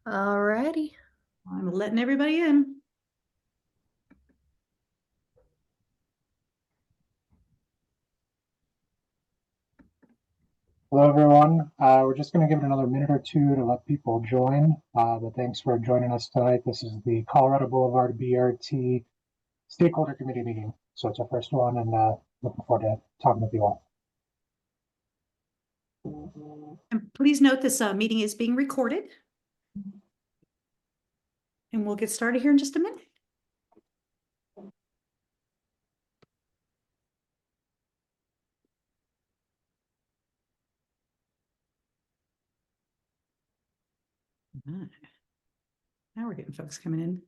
All righty. I'm letting everybody in. Hello, everyone. We're just going to give it another minute or two to let people join. But thanks for joining us tonight. This is the Colorado Boulevard BRT Stakeholder Committee meeting. So it's our first one, and looking forward to talking with you all. And please note this meeting is being recorded. And we'll get started here in just a minute. Now we're getting folks coming in.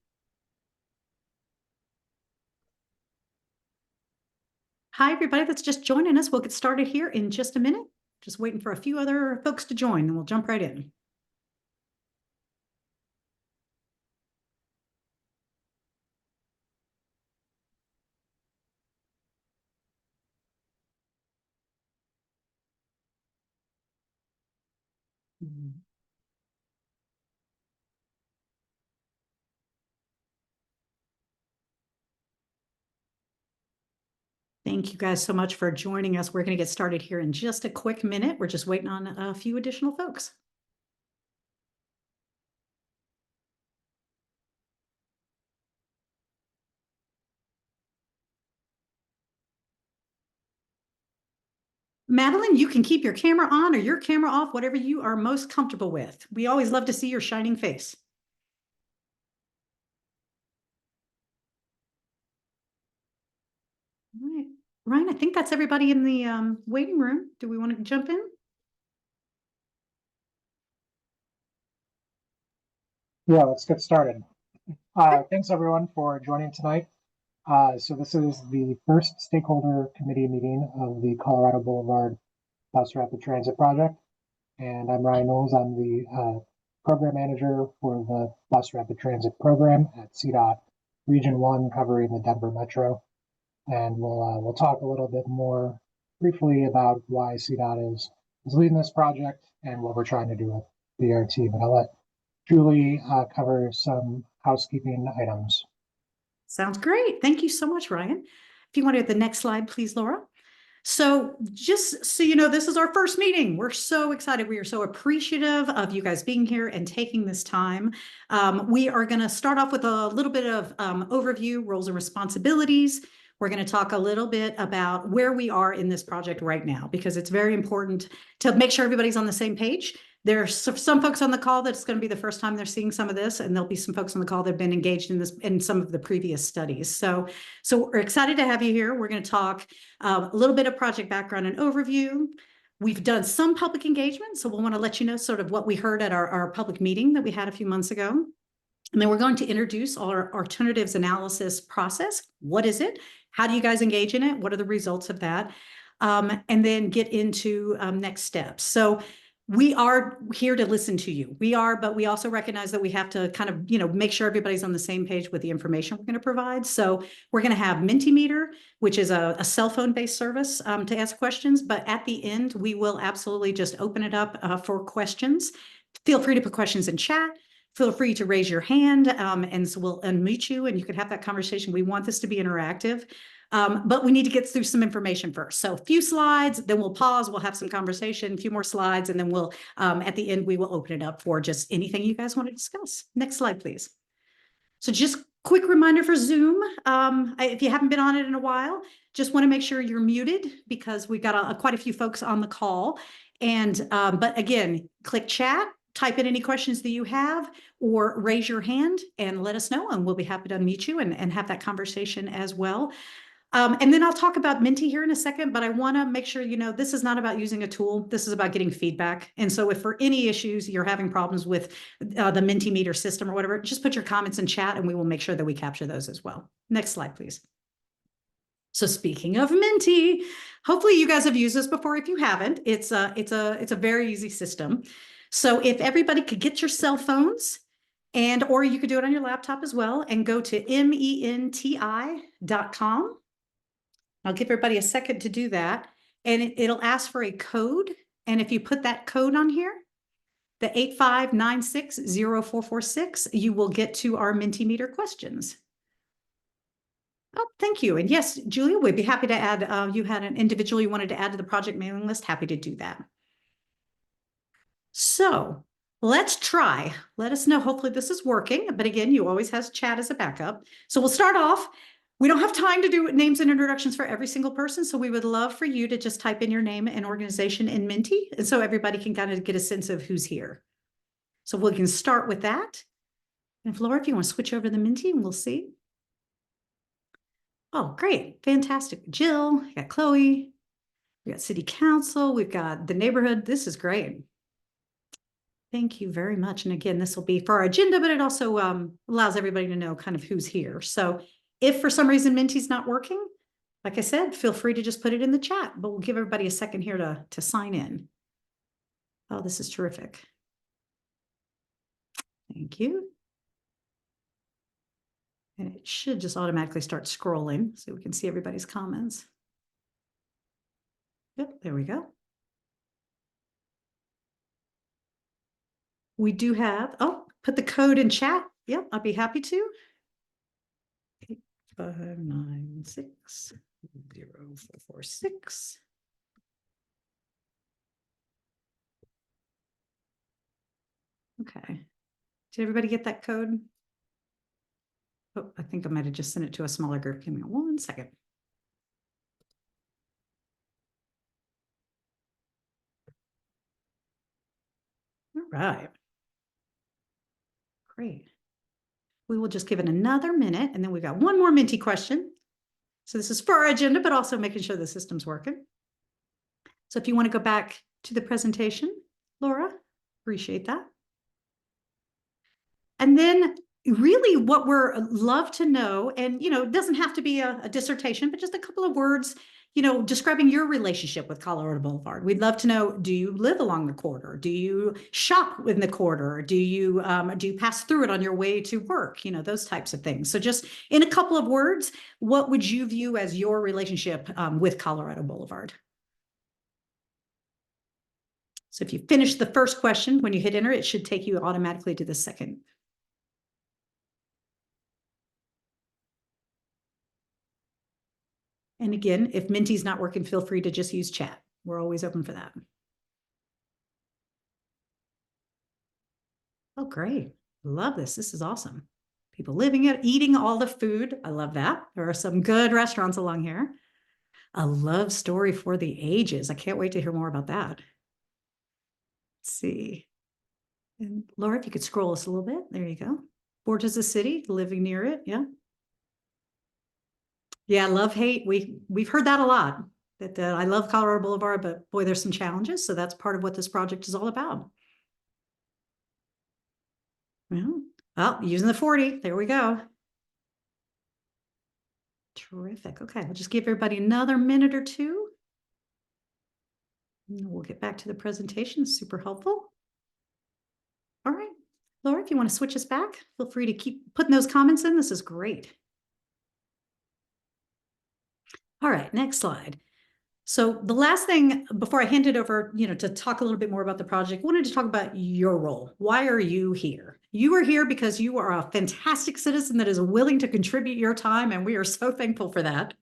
Hi, everybody that's just joining us. We'll get started here in just a minute. Just waiting for a few other folks to join, and we'll jump right in. Thank you guys so much for joining us. We're going to get started here in just a quick minute. We're just waiting on a few additional folks. Madeline, you can keep your camera on or your camera off, whatever you are most comfortable with. We always love to see your shining face. All right. Ryan, I think that's everybody in the waiting room. Do we want to jump in? Yeah, let's get started. Thanks, everyone, for joining tonight. So this is the first Stakeholder Committee meeting of the Colorado Boulevard Bus Rapid Transit Project. And I'm Ryan Knowles. I'm the program manager for the Bus Rapid Transit program at CDOT Region 1, covering the Denver Metro. And we'll talk a little bit more briefly about why CDOT is leading this project and what we're trying to do with BRT. But I'll let Julie cover some housekeeping items. Sounds great. Thank you so much, Ryan. If you want to hit the next slide, please, Laura. So just so you know, this is our first meeting. We're so excited. We are so appreciative of you guys being here and taking this time. We are going to start off with a little bit of overview, roles and responsibilities. We're going to talk a little bit about where we are in this project right now, because it's very important to make sure everybody's on the same page. There's some folks on the call that's going to be the first time they're seeing some of this, and there'll be some folks on the call that have been engaged in this in some of the previous studies. So we're excited to have you here. We're going to talk a little bit of project background and overview. We've done some public engagement, so we'll want to let you know sort of what we heard at our public meeting that we had a few months ago. And then we're going to introduce our alternatives analysis process. What is it? How do you guys engage in it? What are the results of that? And then get into next steps. So we are here to listen to you. But we also recognize that we have to kind of, make sure everybody's on the same page with the information we're going to provide. So we're going to have Mentimeter, which is a cell phone based service to ask questions. But at the end, we will absolutely just open it up for questions. Feel free to put questions in chat. Feel free to raise your hand, and so we'll unmute you and you can have that conversation. We want this to be interactive, but we need to get through some information first. So a few slides, then we'll pause, we'll have some conversation, a few more slides, and then we'll, at the end, we will open it up for just anything you guys want to discuss. Next slide, please. So just quick reminder for Zoom. If you haven't been on it in a while, just want to make sure you're muted because we've got quite a few folks on the call. And but again, click chat, type in any questions that you have, or raise your hand and let us know, and we'll be happy to unmute you and have that conversation as well. And then I'll talk about Menti here in a second, but I want to make sure this is not about using a tool. This is about getting feedback. And so if for any issues you're having problems with the Mentimeter system or whatever, just put your comments in chat and we will make sure that we capture those as well. Next slide, please. So speaking of Menti, hopefully you guys have used this before. If you haven't, it's a very easy system. So if everybody could get your cell phones, or you could do it on your laptop as well, and go to menti.com. I'll give everybody a second to do that. And it'll ask for a code. And if you put that code on here, the 85960446, you will get to our Mentimeter questions. Oh, thank you. And yes, Julia, we'd be happy to add, you had an individual you wanted to add to the project mailing list. Happy to do that. So let's try. Let us know. Hopefully this is working. But again, you always have chat as a backup. So we'll start off. We don't have time to do names and introductions for every single person. So we would love for you to just type in your name and organization in Menti. And so everybody can kind of get a sense of who's here. So we can start with that. And Laura, if you want to switch over to the Menti, and we'll see. Oh, great. Fantastic. Jill, we got Chloe, we got City Council, we've got the neighborhood. This is great. Thank you very much. And again, this will be for our agenda, but it also allows everybody to know kind of who's here. So if for some reason Menti's not working, like I said, feel free to just put it in the chat, but we'll give everybody a second here to sign in. Oh, this is terrific. Thank you. And it should just automatically start scrolling so we can see everybody's comments. Yep, there we go. We do have, oh, put the code in chat. Yep, I'd be happy to. 85960446. Okay. Did everybody get that code? Oh, I think I might have just sent it to a smaller group. Give me 1 second. All right. Great. We will just give it another minute, and then we've got one more Menti question. So this is for our agenda, but also making sure the system's working. So if you want to go back to the presentation, Laura, appreciate that. And then really what we're love to know, and, you know, it doesn't have to be a dissertation, but just a couple of words, you know, describing your relationship with Colorado Boulevard. We'd love to know, do you live along the corridor? Do you shop in the corridor? Do you pass through it on your way to work? You know, those types of things. So just in a couple of words, what would you view as your relationship with Colorado Boulevard? So if you finish the first question, when you hit enter, it should take you automatically to the second. And again, if Menti's not working, feel free to just use chat. We're always open for that. Oh, great. Love this. This is awesome. People living it, eating all the food. I love that. There are some good restaurants along here. A love story for the ages. I can't wait to hear more about that. Let's see. And Laura, if you could scroll us a little bit. There you go. Forges the city, living near it. Yeah. Yeah, love, hate. We've heard that a lot, that I love Colorado Boulevard, but boy, there's some challenges. So that's part of what this project is all about. Well, using the 40, there we go. Terrific. Okay, I'll just give everybody another minute or two. And we'll get back to the presentation. Super helpful. All right, Laura, if you want to switch us back, feel free to keep putting those comments in. This is great. All right, next slide. So the last thing before I hand it over, you know, to talk a little bit more about the project, I wanted to talk about your role. Why are you here? You are here because you are a fantastic citizen that is willing to contribute your time, and we are so thankful for that.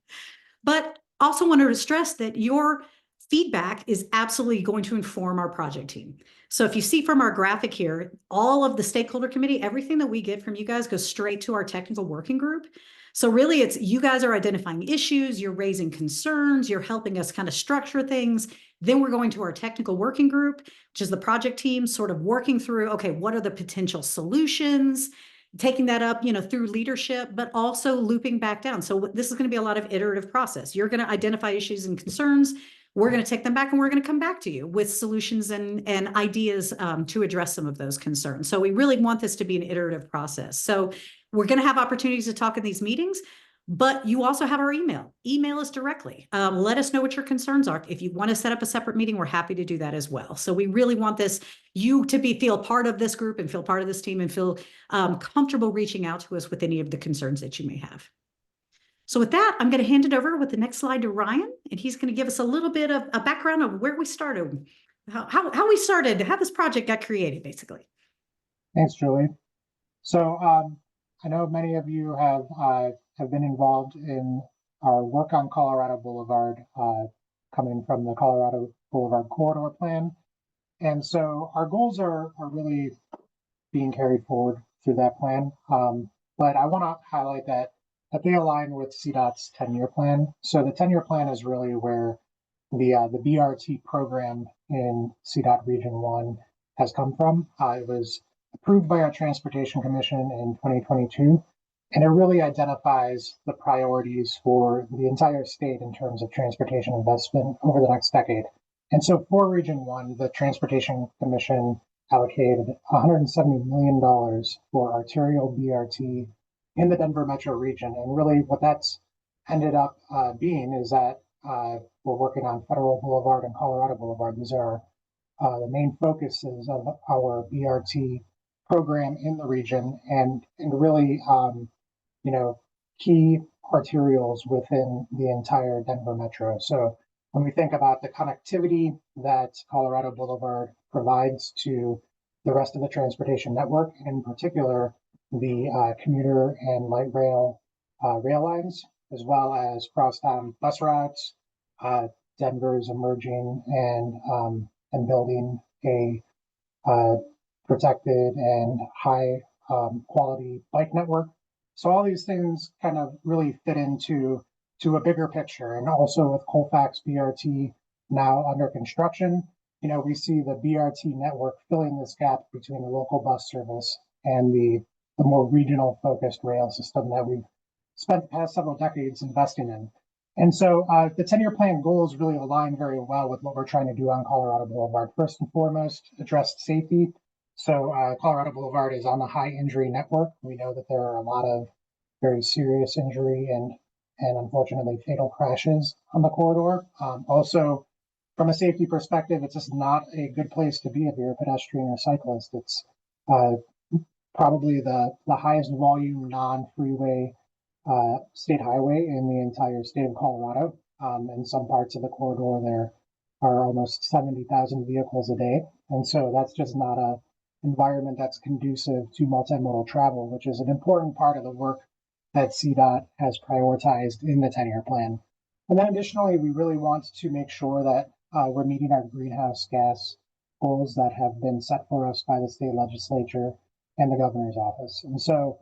But also wanted to stress that your feedback is absolutely going to inform our project team. So if you see from our graphic here, all of the stakeholder committee, everything that we get from you guys goes straight to our technical working group. So really it's you guys are identifying issues, you're raising concerns, you're helping us kind of structure things. Then we're going to our technical working group, which is the project team, sort of working through, okay, what are the potential solutions? Taking that up, you know, through leadership, but also looping back down. So this is going to be a lot of iterative process. You're going to identify issues and concerns. We're going to take them back and we're going to come back to you with solutions and ideas to address some of those concerns. So we really want this to be an iterative process. So we're going to have opportunities to talk in these meetings, but you also have our email. Email us directly. Let us know what your concerns are. If you want to set up a separate meeting, we're happy to do that as well. So we really want you to feel part of this group and feel part of this team and feel comfortable reaching out to us with any of the concerns that you may have. So with that, I'm going to hand it over with the next slide to Ryan, and he's going to give us a little bit of a background of where we started. how we started, how this project got created, basically. Thanks, Julie. So I know many of you have been involved in our work on Colorado Boulevard, coming from the Colorado Boulevard Corridor Plan. And so our goals are really being carried forward through that plan. But I want to highlight that they align with CDOT's 10-year plan. So the 10-year plan is really where the BRT program in CDOT Region 1 has come from. It was approved by our Transportation Commission in 2022, and it really identifies the priorities for the entire state in terms of transportation investment over the next decade. And so for Region 1, the Transportation Commission allocated $170 million for arterial BRT in the Denver metro region. And really what that's ended up being is that we're working on Federal Boulevard and Colorado Boulevard. These are the main focuses of our BRT program in the region, and really, key arterials within the entire Denver metro. So when we think about the connectivity that Colorado Boulevard provides to the rest of the transportation network, and in particular, the commuter and light rail rail lines, as well as crosstown bus routes, Denver's emerging and building a protected and high quality bike network. So all these things kind of really fit into a bigger picture. And also with Colfax BRT now under construction, we see the BRT network filling this gap between the local bus service and the more regional focused rail system that we've spent the past several decades investing in. And so the 10-year plan goals really align very well with what we're trying to do on Colorado Boulevard. First and foremost, address safety. So Colorado Boulevard is on the high injury network. We know that there are a lot of very serious injury and unfortunately fatal crashes on the corridor. Also, from a safety perspective, it's just not a good place to be if you're a pedestrian or cyclist. It's probably the highest volume non-freeway state highway in the entire state of Colorado. In some parts of the corridor, there are almost 70,000 vehicles a day. And so that's just not a environment that's conducive to multimodal travel, which is an important part of the work that CDOT has prioritized in the 10-year plan. And then additionally, we really want to make sure that we're meeting our greenhouse gas goals that have been set for us by the state legislature and the governor's office. And so,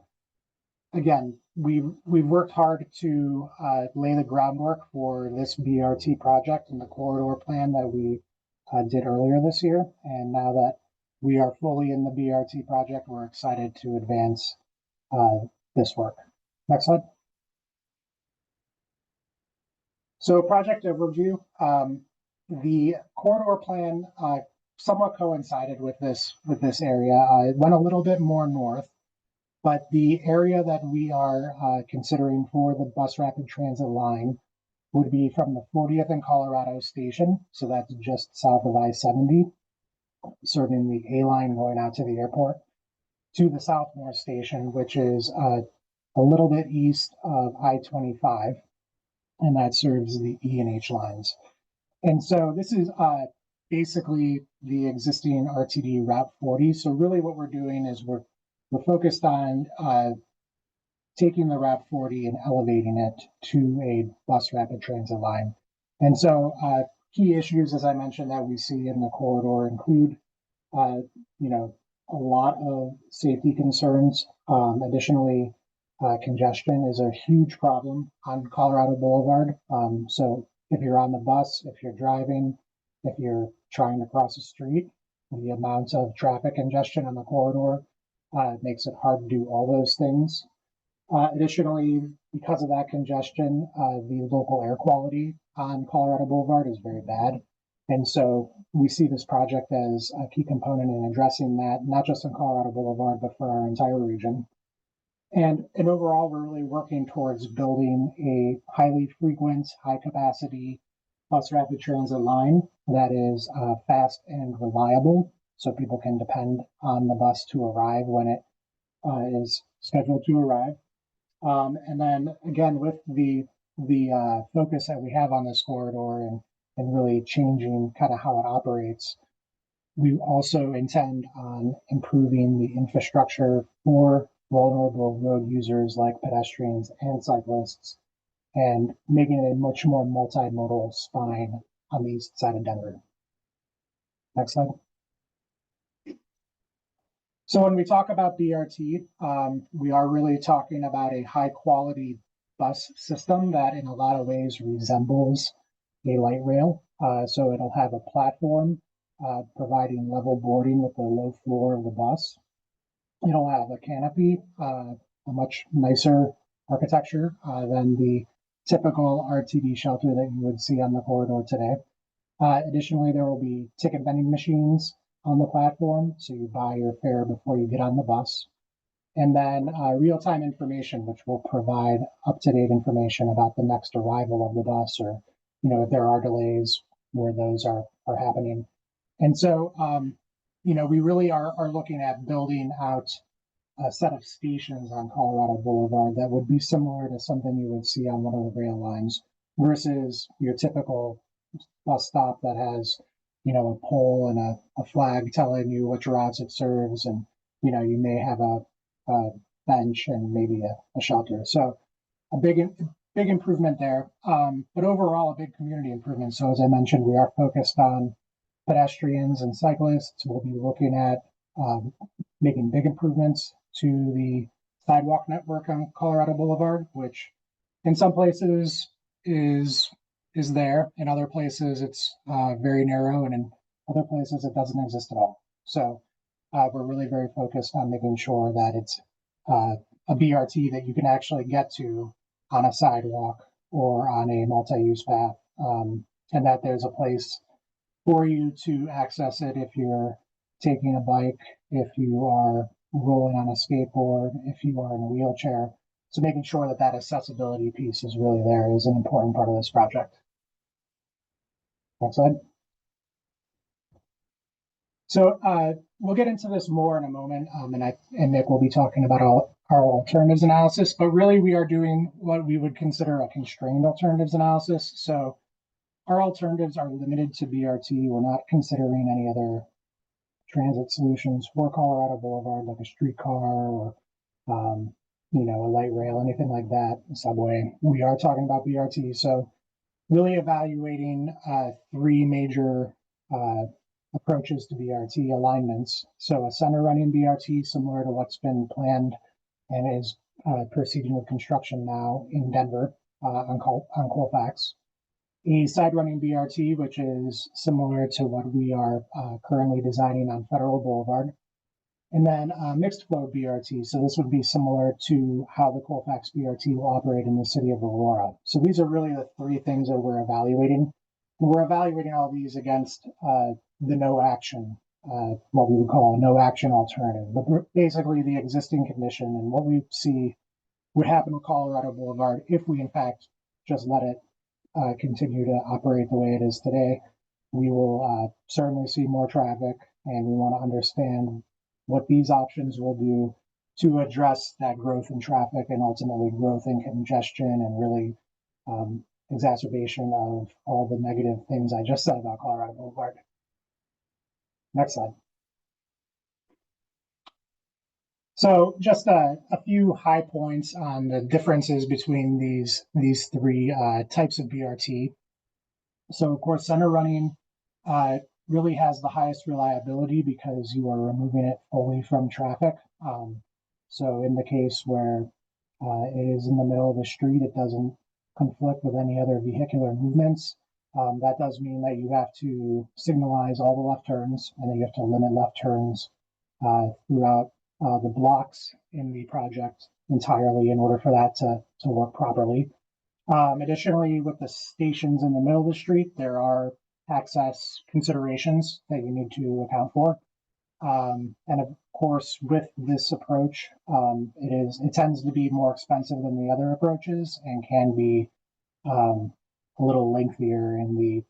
again, we've worked hard to lay the groundwork for this BRT project and the corridor plan that we did earlier this year. And now that we are fully in the BRT project, we're excited to advance this work. Next slide. So project overview. The corridor plan somewhat coincided with this area. It went a little bit more north, but the area that we are considering for the bus rapid transit line would be from the 40th and Colorado station. So that's just south of I-70, serving the A line going out to the airport, to the Southmore station, which is a little bit east of I-25, and that serves the E and H lines. And so this is basically the existing RTD Route 40. So really what we're doing is we're focused on taking the Route 40 and elevating it to a bus rapid transit line. And so key issues, as I mentioned, that we see in the corridor include, a lot of safety concerns. Additionally, congestion is a huge problem on Colorado Boulevard. So if you're on the bus, if you're driving, if you're trying to cross a street, the amount of traffic congestion on the corridor makes it hard to do all those things. Additionally, because of that congestion, the local air quality on Colorado Boulevard is very bad. And so we see this project as a key component in addressing that, not just on Colorado Boulevard, but for our entire region. And overall, we're really working towards building a highly frequent, high capacity bus rapid transit line that is fast and reliable, so people can depend on the bus to arrive when it is scheduled to arrive. And then again, with the focus that we have on this corridor and really changing kind of how it operates, we also intend on improving the infrastructure for vulnerable road users like pedestrians and cyclists, and making it a much more multimodal spine on the east side of Denver. Next slide. So when we talk about BRT, we are really talking about a high quality bus system that in a lot of ways resembles a light rail. So it'll have a platform providing level boarding with the low floor of the bus. It'll have a canopy, a much nicer architecture than the typical RTD shelter that you would see on the corridor today. Additionally, there will be ticket vending machines on the platform, so you buy your fare before you get on the bus. And then real-time information, which will provide up-to-date information about the next arrival of the bus, or if there are delays, where those are happening. And so we really are looking at building out a set of stations on Colorado Boulevard that would be similar to something you would see on one of the rail lines, versus your typical bus stop that has a pole and a flag telling you which routes it serves, and you may have a bench and maybe a shelter. So a big improvement there, but overall a big community improvement. So as I mentioned, we are focused on pedestrians and cyclists. We'll be looking at making big improvements to the sidewalk network on Colorado Boulevard, which in some places is there. In other places, it's very narrow, and in other places, it doesn't exist at all. So we're really very focused on making sure that it's a BRT that you can actually get to on a sidewalk or on a multi-use path, and that there's a place for you to access it if you're taking a bike, if you are rolling on a skateboard, if you are in a wheelchair. So making sure that that accessibility piece is really there is an important part of this project. Next slide. So we'll get into this more in a moment, and Nick will be talking about our alternatives analysis, but really we are doing what we would consider a constrained alternatives analysis. So our alternatives are limited to BRT. We're not considering any other transit solutions for Colorado Boulevard, like a streetcar or a light rail, anything like that, subway. We are talking about BRT. So really evaluating three major approaches to BRT alignments. So a center running BRT, similar to what's been planned and is proceeding with construction now in Denver on Colfax. A side running BRT, which is similar to what we are currently designing on Federal Boulevard. And then mixed flow BRT. So this would be similar to how the Colfax BRT will operate in the city of Aurora. So these are really the three things that we're evaluating. And we're evaluating all these against the no action, what we would call a no action alternative, but basically the existing condition and what we see would happen with Colorado Boulevard if we in fact just let it continue to operate the way it is today. We will certainly see more traffic, and we want to understand what these options will do to address that growth in traffic and ultimately growth in congestion and really exacerbation of all the negative things I just said about Colorado Boulevard. Next slide. So just a few high points on the differences between these three types of BRT. So of course, center running really has the highest reliability because you are removing it fully from traffic. So in the case where it is in the middle of the street, it doesn't conflict with any other vehicular movements. That does mean that you have to signalize all the left turns, and then you have to limit left turns throughout the blocks in the project entirely in order for that to work properly. Additionally, with the stations in the middle of the street, there are access considerations that you need to account for. And of course, with this approach, it tends to be more expensive than the other approaches and can be a little lengthier in the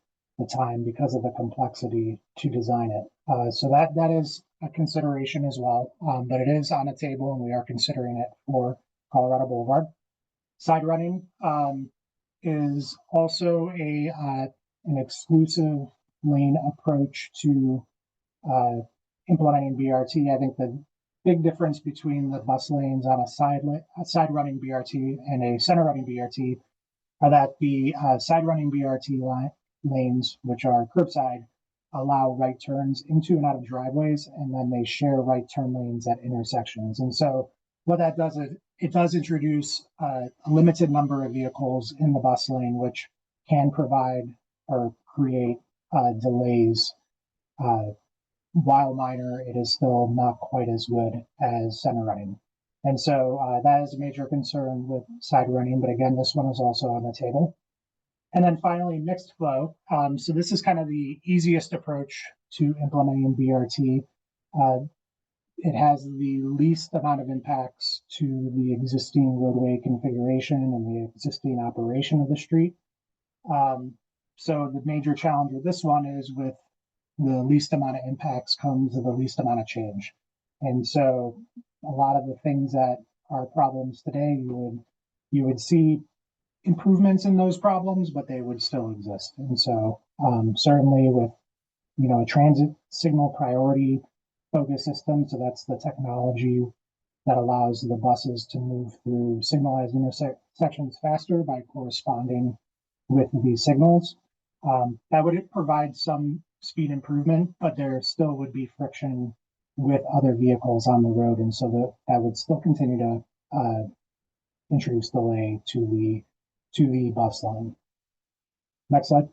time because of the complexity to design it. So that is a consideration as well, but it is on the table and we are considering it for Colorado Boulevard. Side running is also an exclusive lane approach to implementing BRT. I think the big difference between the bus lanes on a side running BRT and a center running BRT are that the side running BRT lanes, which are curbside, allow right turns into and out of driveways, and then they share right turn lanes at intersections. And so what that does is it does introduce a limited number of vehicles in the bus lane, which can provide or create delays. While minor, it is still not quite as good as center running. And so that is a major concern with side running, but again, this one is also on the table. And then finally, mixed flow. So this is kind of the easiest approach to implementing BRT. It has the least amount of impacts to the existing roadway configuration and the existing operation of the street. So the major challenge with this one is with the least amount of impacts comes the least amount of change. And so a lot of the things that are problems today, you would see improvements in those problems, but they would still exist. And so certainly with, a transit signal priority focus system, so that's the technology that allows the buses to move through signalized intersections faster by corresponding with these signals. That would provide some speed improvement, but there still would be friction with other vehicles on the road. And so that would still continue to introduce delay to the bus line. Next slide.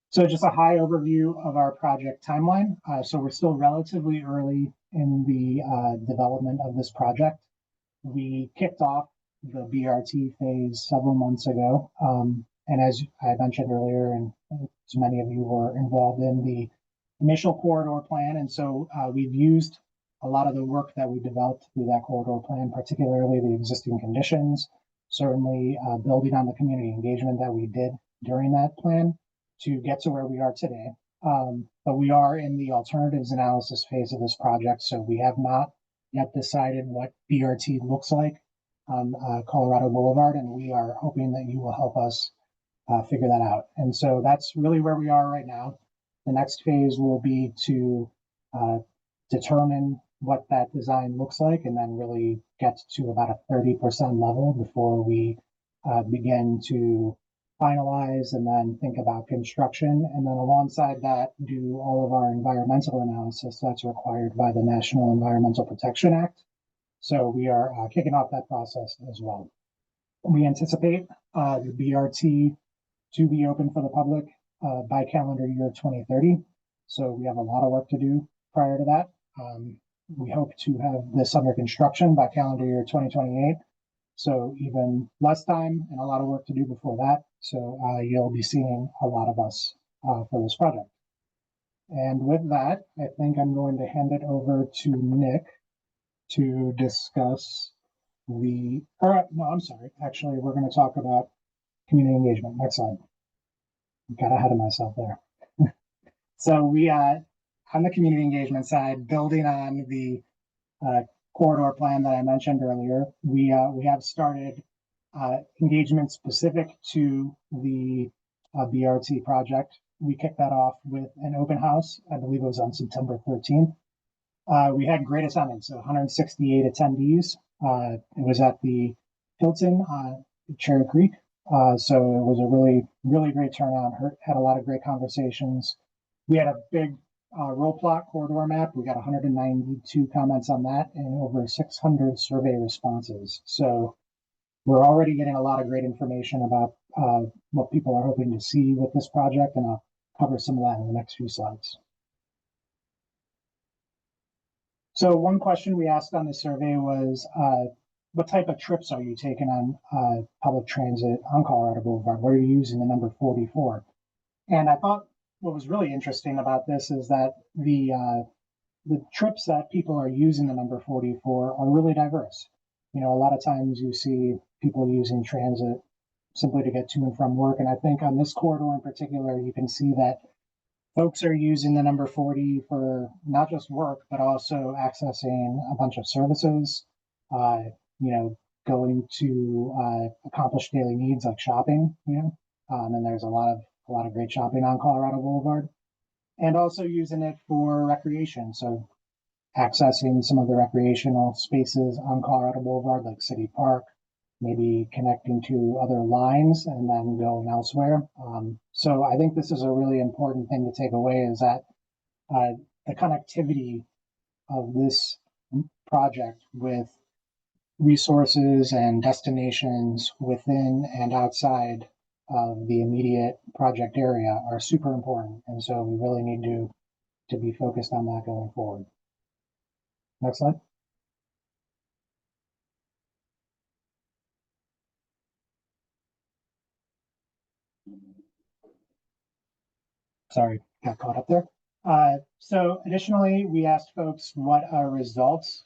So just a high overview of our project timeline. So we're still relatively early in the development of this project. We kicked off the BRT phase several months ago. And as I mentioned earlier, and so many of you were involved in the initial corridor plan. And so we've used a lot of the work that we developed through that corridor plan, particularly the existing conditions, certainly building on the community engagement that we did during that plan to get to where we are today. But we are in the alternatives analysis phase of this project. So we have not yet decided what BRT looks like on Colorado Boulevard, and we are hoping that you will help us figure that out. And so that's really where we are right now. The next phase will be to determine what that design looks like, and then really get to about a 30% level before we begin to finalize and then think about construction. And then alongside that, do all of our environmental analysis that's required by the National Environmental Protection Act. So we are kicking off that process as well. We anticipate the BRT to be open for the public by calendar year 2030. So we have a lot of work to do prior to that. We hope to have this under construction by calendar year 2028. So even less time and a lot of work to do before that. So you'll be seeing a lot of us for this project. And with that, I think I'm going to hand it over to Nick to discuss actually, we're going to talk about community engagement. Next slide. I got ahead of myself there. So we, on the community engagement side, building on the corridor plan that I mentioned earlier, we have started engagement specific to the BRT project. We kicked that off with an open house. I believe it was on September 13th. We had great attendance, so 168 attendees. It was at the Hilton Cherry Creek. So it was a really, really great turnout. Had a lot of great conversations. We had a big roll plot corridor map. We got 192 comments on that and over 600 survey responses. So we're already getting a lot of great information about what people are hoping to see with this project, and I'll cover some of that in the next few slides. So one question we asked on the survey was, what type of trips are you taking on public transit on Colorado Boulevard? What are you using the number 44? And I thought what was really interesting about this is that the trips that people are using the number 44 are really diverse. A lot of times you see people using transit simply to get to and from work. And I think on this corridor in particular, you can see that folks are using the number 40 for not just work, but also accessing a bunch of services, going to accomplish daily needs like shopping, and there's a lot of great shopping on Colorado Boulevard. and also using it for recreation. So accessing some of the recreational spaces on Colorado Boulevard, like City Park, maybe connecting to other lines and then going elsewhere. So I think this is a really important thing to take away, is that the connectivity of this project with resources and destinations within and outside of the immediate project area are super important. And so we really need to be focused on that going forward. Next slide. Sorry, got caught up there. So additionally, we asked folks what results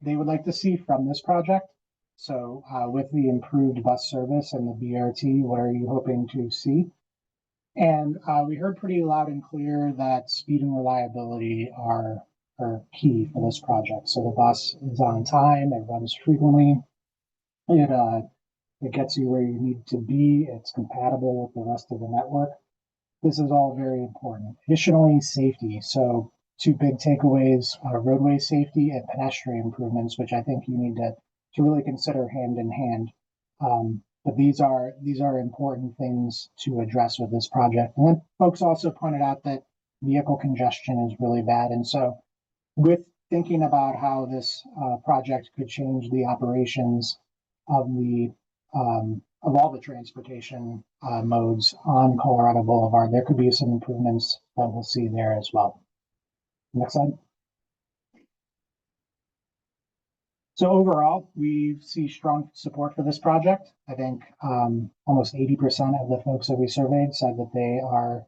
they would like to see from this project. So with the improved bus service and the BRT, what are you hoping to see? And we heard pretty loud and clear that speed and reliability are key for this project. So the bus is on time, it runs frequently, it gets you where you need to be, it's compatible with the rest of the network. This is all very important. Additionally, safety. So two big takeaways, roadway safety and pedestrian improvements, which I think you need to really consider hand in hand. But these are important things to address with this project. And then folks also pointed out that vehicle congestion is really bad. And so with thinking about how this project could change the operations of all the transportation modes on Colorado Boulevard, there could be some improvements that we'll see there as well. Next slide. So overall, we see strong support for this project. I think almost 80% of the folks that we surveyed said that they are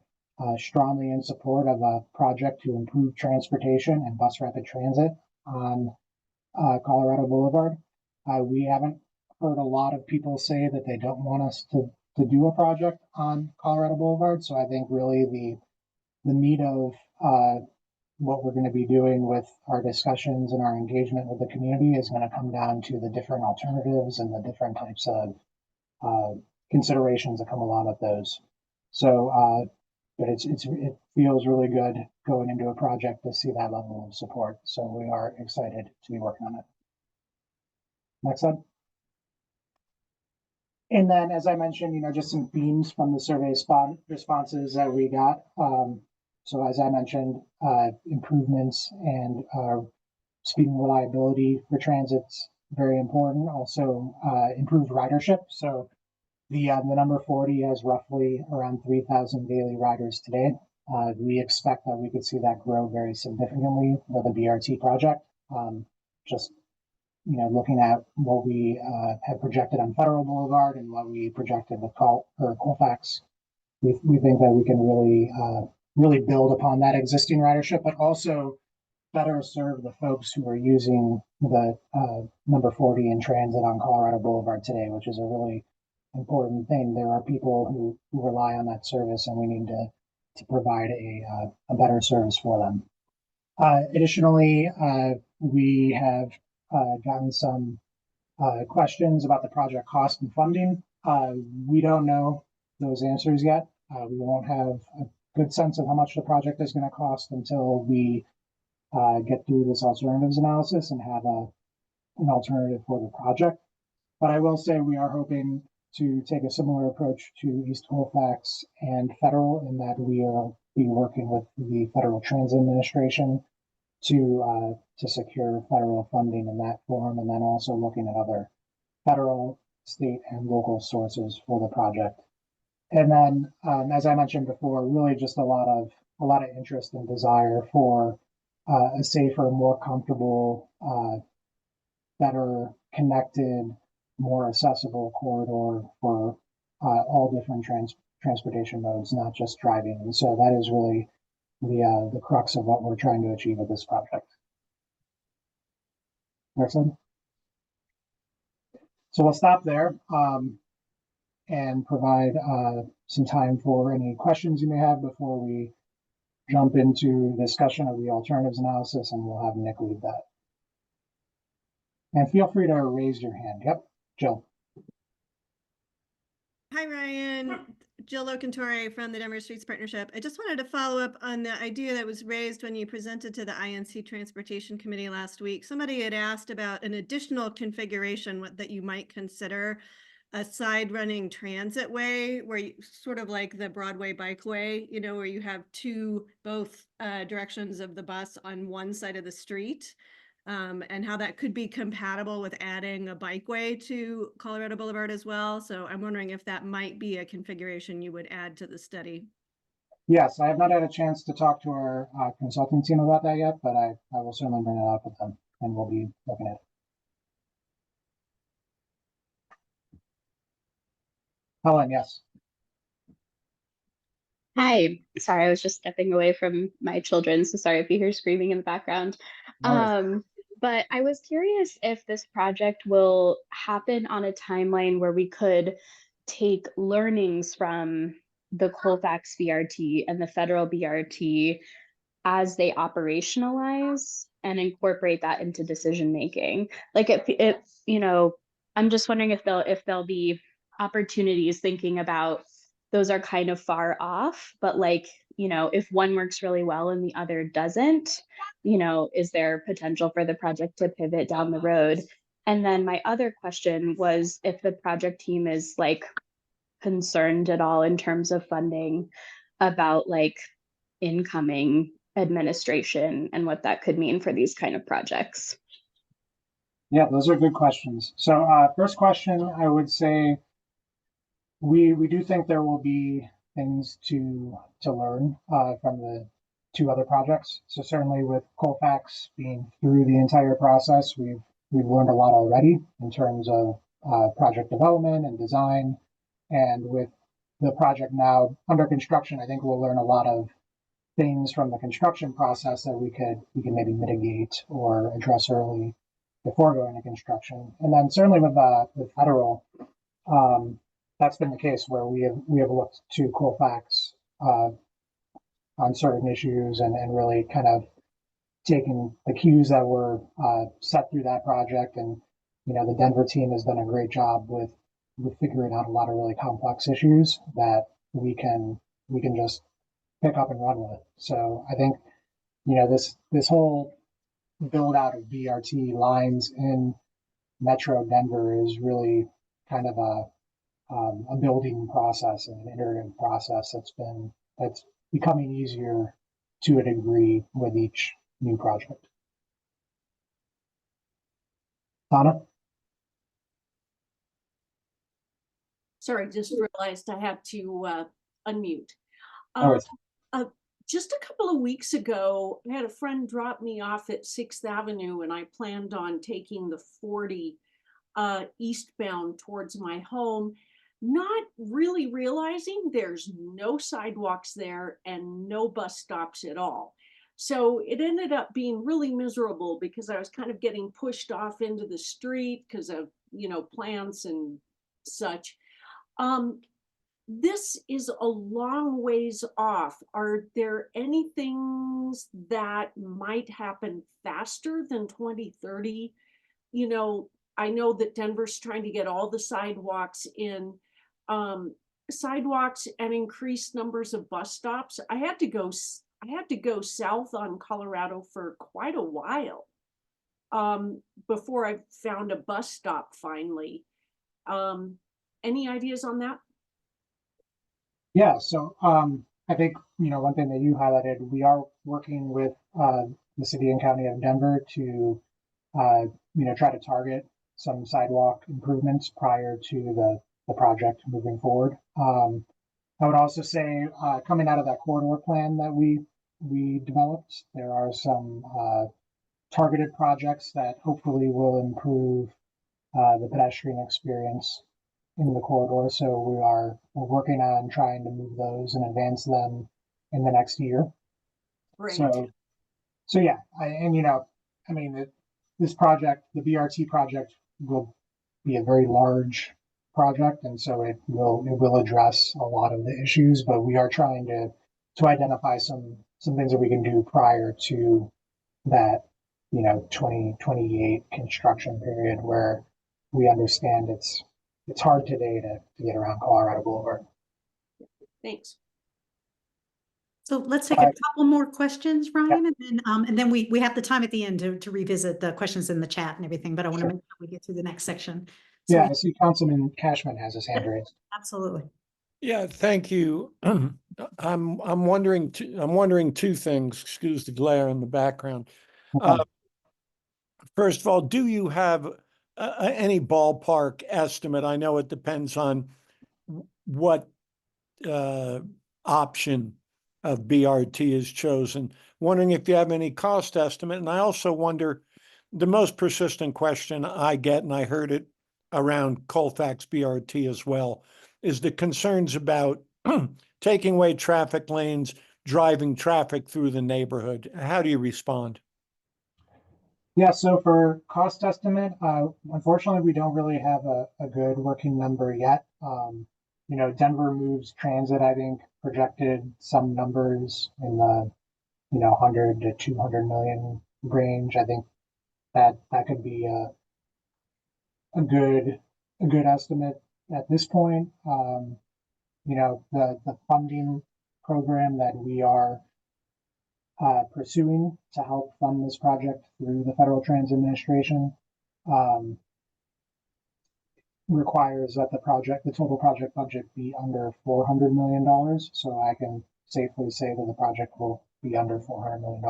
strongly in support of a project to improve transportation and bus rapid transit on Colorado Boulevard. We haven't heard a lot of people say that they don't want us to do a project on Colorado Boulevard. So I think really the meat of what we're going to be doing with our discussions and our engagement with the community is going to come down to the different alternatives and the different types of considerations that come along with those. So, but it feels really good going into a project to see that level of support. So we are excited to be working on it. Next slide. And then, as I mentioned, just some themes from the survey responses that we got. So as I mentioned, improvements and speed and reliability for transit's very important. Also, improved ridership. So the number 40 has roughly around 3,000 daily riders today. We expect that we could see that grow very significantly with the BRT project. Just looking at what we have projected on Federal Boulevard and what we projected with Colfax, we think that we can really build upon that existing ridership, but also better serve the folks who are using the number 40 in transit on Colorado Boulevard today, which is a really important thing. There are people who rely on that service, and we need to provide a better service for them. Additionally, we have gotten some questions about the project cost and funding. We don't know those answers yet. We won't have a good sense of how much the project is going to cost until we get through this alternatives analysis and have an alternative for the project. But I will say we are hoping to take a similar approach to East Colfax and Federal, in that we will be working with the Federal Transit Administration to secure federal funding in that form, and then also looking at other federal, state, and local sources for the project. And then, as I mentioned before, really just a lot of interest and desire for a safer, more comfortable, better connected, more accessible corridor for all different transportation modes, not just driving. And so that is really the crux of what we're trying to achieve with this project. Next one. So we'll stop there and provide some time for any questions you may have before we jump into discussion of the alternatives analysis, and we'll have Nick lead that. And feel free to raise your hand. Yep, Jill. Hi, Ryan. Jill Locantore from the Denver Streets Partnership. I just wanted to follow up on the idea that was raised when you presented to the INC Transportation Committee last week. Somebody had asked about an additional configuration that you might consider a side running transit way where you sort of like the Broadway bikeway, you know, where you have both directions of the bus on one side of the street. And how that could be compatible with adding a bikeway to Colorado Boulevard as well. So I'm wondering if that might be a configuration you would add to the study. Yes, I have not had a chance to talk to our consulting team about that yet, but I will certainly bring it up with them and we'll be looking at it. Helen, yes. Hi, sorry, I was just stepping away from my children, so sorry if you hear screaming in the background. No worries. But I was curious if this project will happen on a timeline where we could take learnings from the Colfax BRT and the federal BRT as they operationalize and incorporate that into decision making. Like I'm just wondering if there'll be opportunities thinking about those are kind of far off, but like, if one works really well and the other doesn't, is there potential for the project to pivot down the road? And then my other question was if the project team is like concerned at all in terms of funding about like incoming administration and what that could mean for these kind of projects. Yeah, those are good questions. So first question, I would say we do think there will be things to learn from the two other projects. So certainly with Colfax being through the entire process, we've learned a lot already in terms of project development and design. And with the project now under construction, I think we'll learn a lot of things from the construction process that we can maybe mitigate or address early before going to construction. And then certainly with federal, that's been the case where we have looked to Colfax on certain issues and really kind of taken the cues that were set through that project. And the Denver team has done a great job with figuring out a lot of really complex issues that we can just pick up and run with. So I think this whole build out of BRT lines in Metro Denver is really kind of a building process and an iterative process that's becoming easier to a degree with each new project. Donna? Sorry, just realized I had to unmute. No Just a couple of weeks ago, I had a friend drop me off at 6th Avenue and I planned on taking the 40 eastbound towards my home, not really realizing there's no sidewalks there and no bus stops at all. So it ended up being really miserable because I was kind of getting pushed off into the street because of, plants and such. This is a long ways off. Are there any things that might happen faster than 2030? I know that Denver's trying to get all the sidewalks in, sidewalks and increased numbers of bus stops. I had to go south on Colorado for quite a while before I found a bus stop finally. Any ideas on that? Yeah, so I think one thing that you highlighted, we are working with the city and county of Denver to try to target some sidewalk improvements prior to the project moving forward. I would also say coming out of that corridor plan that we developed, there are some targeted projects that hopefully will improve the pedestrian experience in the corridor. So we're working on trying to move those and advance them in the next year. Great. So yeah, this project, the BRT project, will be a very large project, and so it will address a lot of the issues. But we are trying to identify some things that we can do prior to that 2028 construction period, where we understand it's it's hard today to get around Colorado Boulevard. Thanks. So let's take a couple more questions, Ryan, and then we have the time at the end to revisit the questions in the chat and everything, but I want to make sure we get through the next section. So Yeah, I see Councilman Cashman has his hand raised. absolutely. Yeah, thank you. I'm wondering two things. Excuse the glare in the background. First of all, do you have any ballpark estimate? I know it depends on what option of BRT is chosen. Wondering if you have any cost estimate. And I also wonder, the most persistent question I get, and I heard it around Colfax BRT as well, is the concerns about taking away traffic lanes, driving traffic through the neighborhood. How do you respond? Yeah, so for cost estimate, unfortunately, we don't really have a good working number yet. You know, Denver Moves Transit, I think, projected some numbers in the, 100 to 200 million range. I think that could be a good estimate at this point. The funding program that we are pursuing to help fund this project through the Federal Transit Administration requires that the total project budget be under $400 million. So I can safely say that the project will be under $400 million.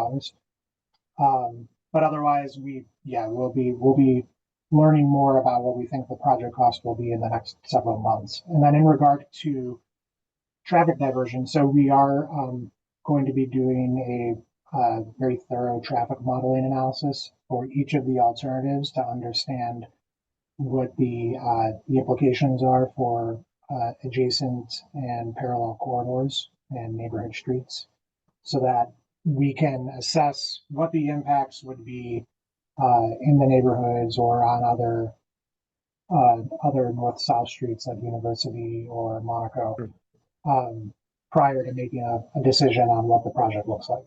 But otherwise, we'll be learning more about what we think the project cost will be in the next several months. And then in regard to traffic diversion, so we are going to be doing a very thorough traffic modeling analysis for each of the alternatives to understand what the implications are for adjacent and parallel corridors and neighborhood streets, so that we can assess what the impacts would be in the neighborhoods or on other north-south streets like University or Monaco, prior to making a decision on what the project looks like.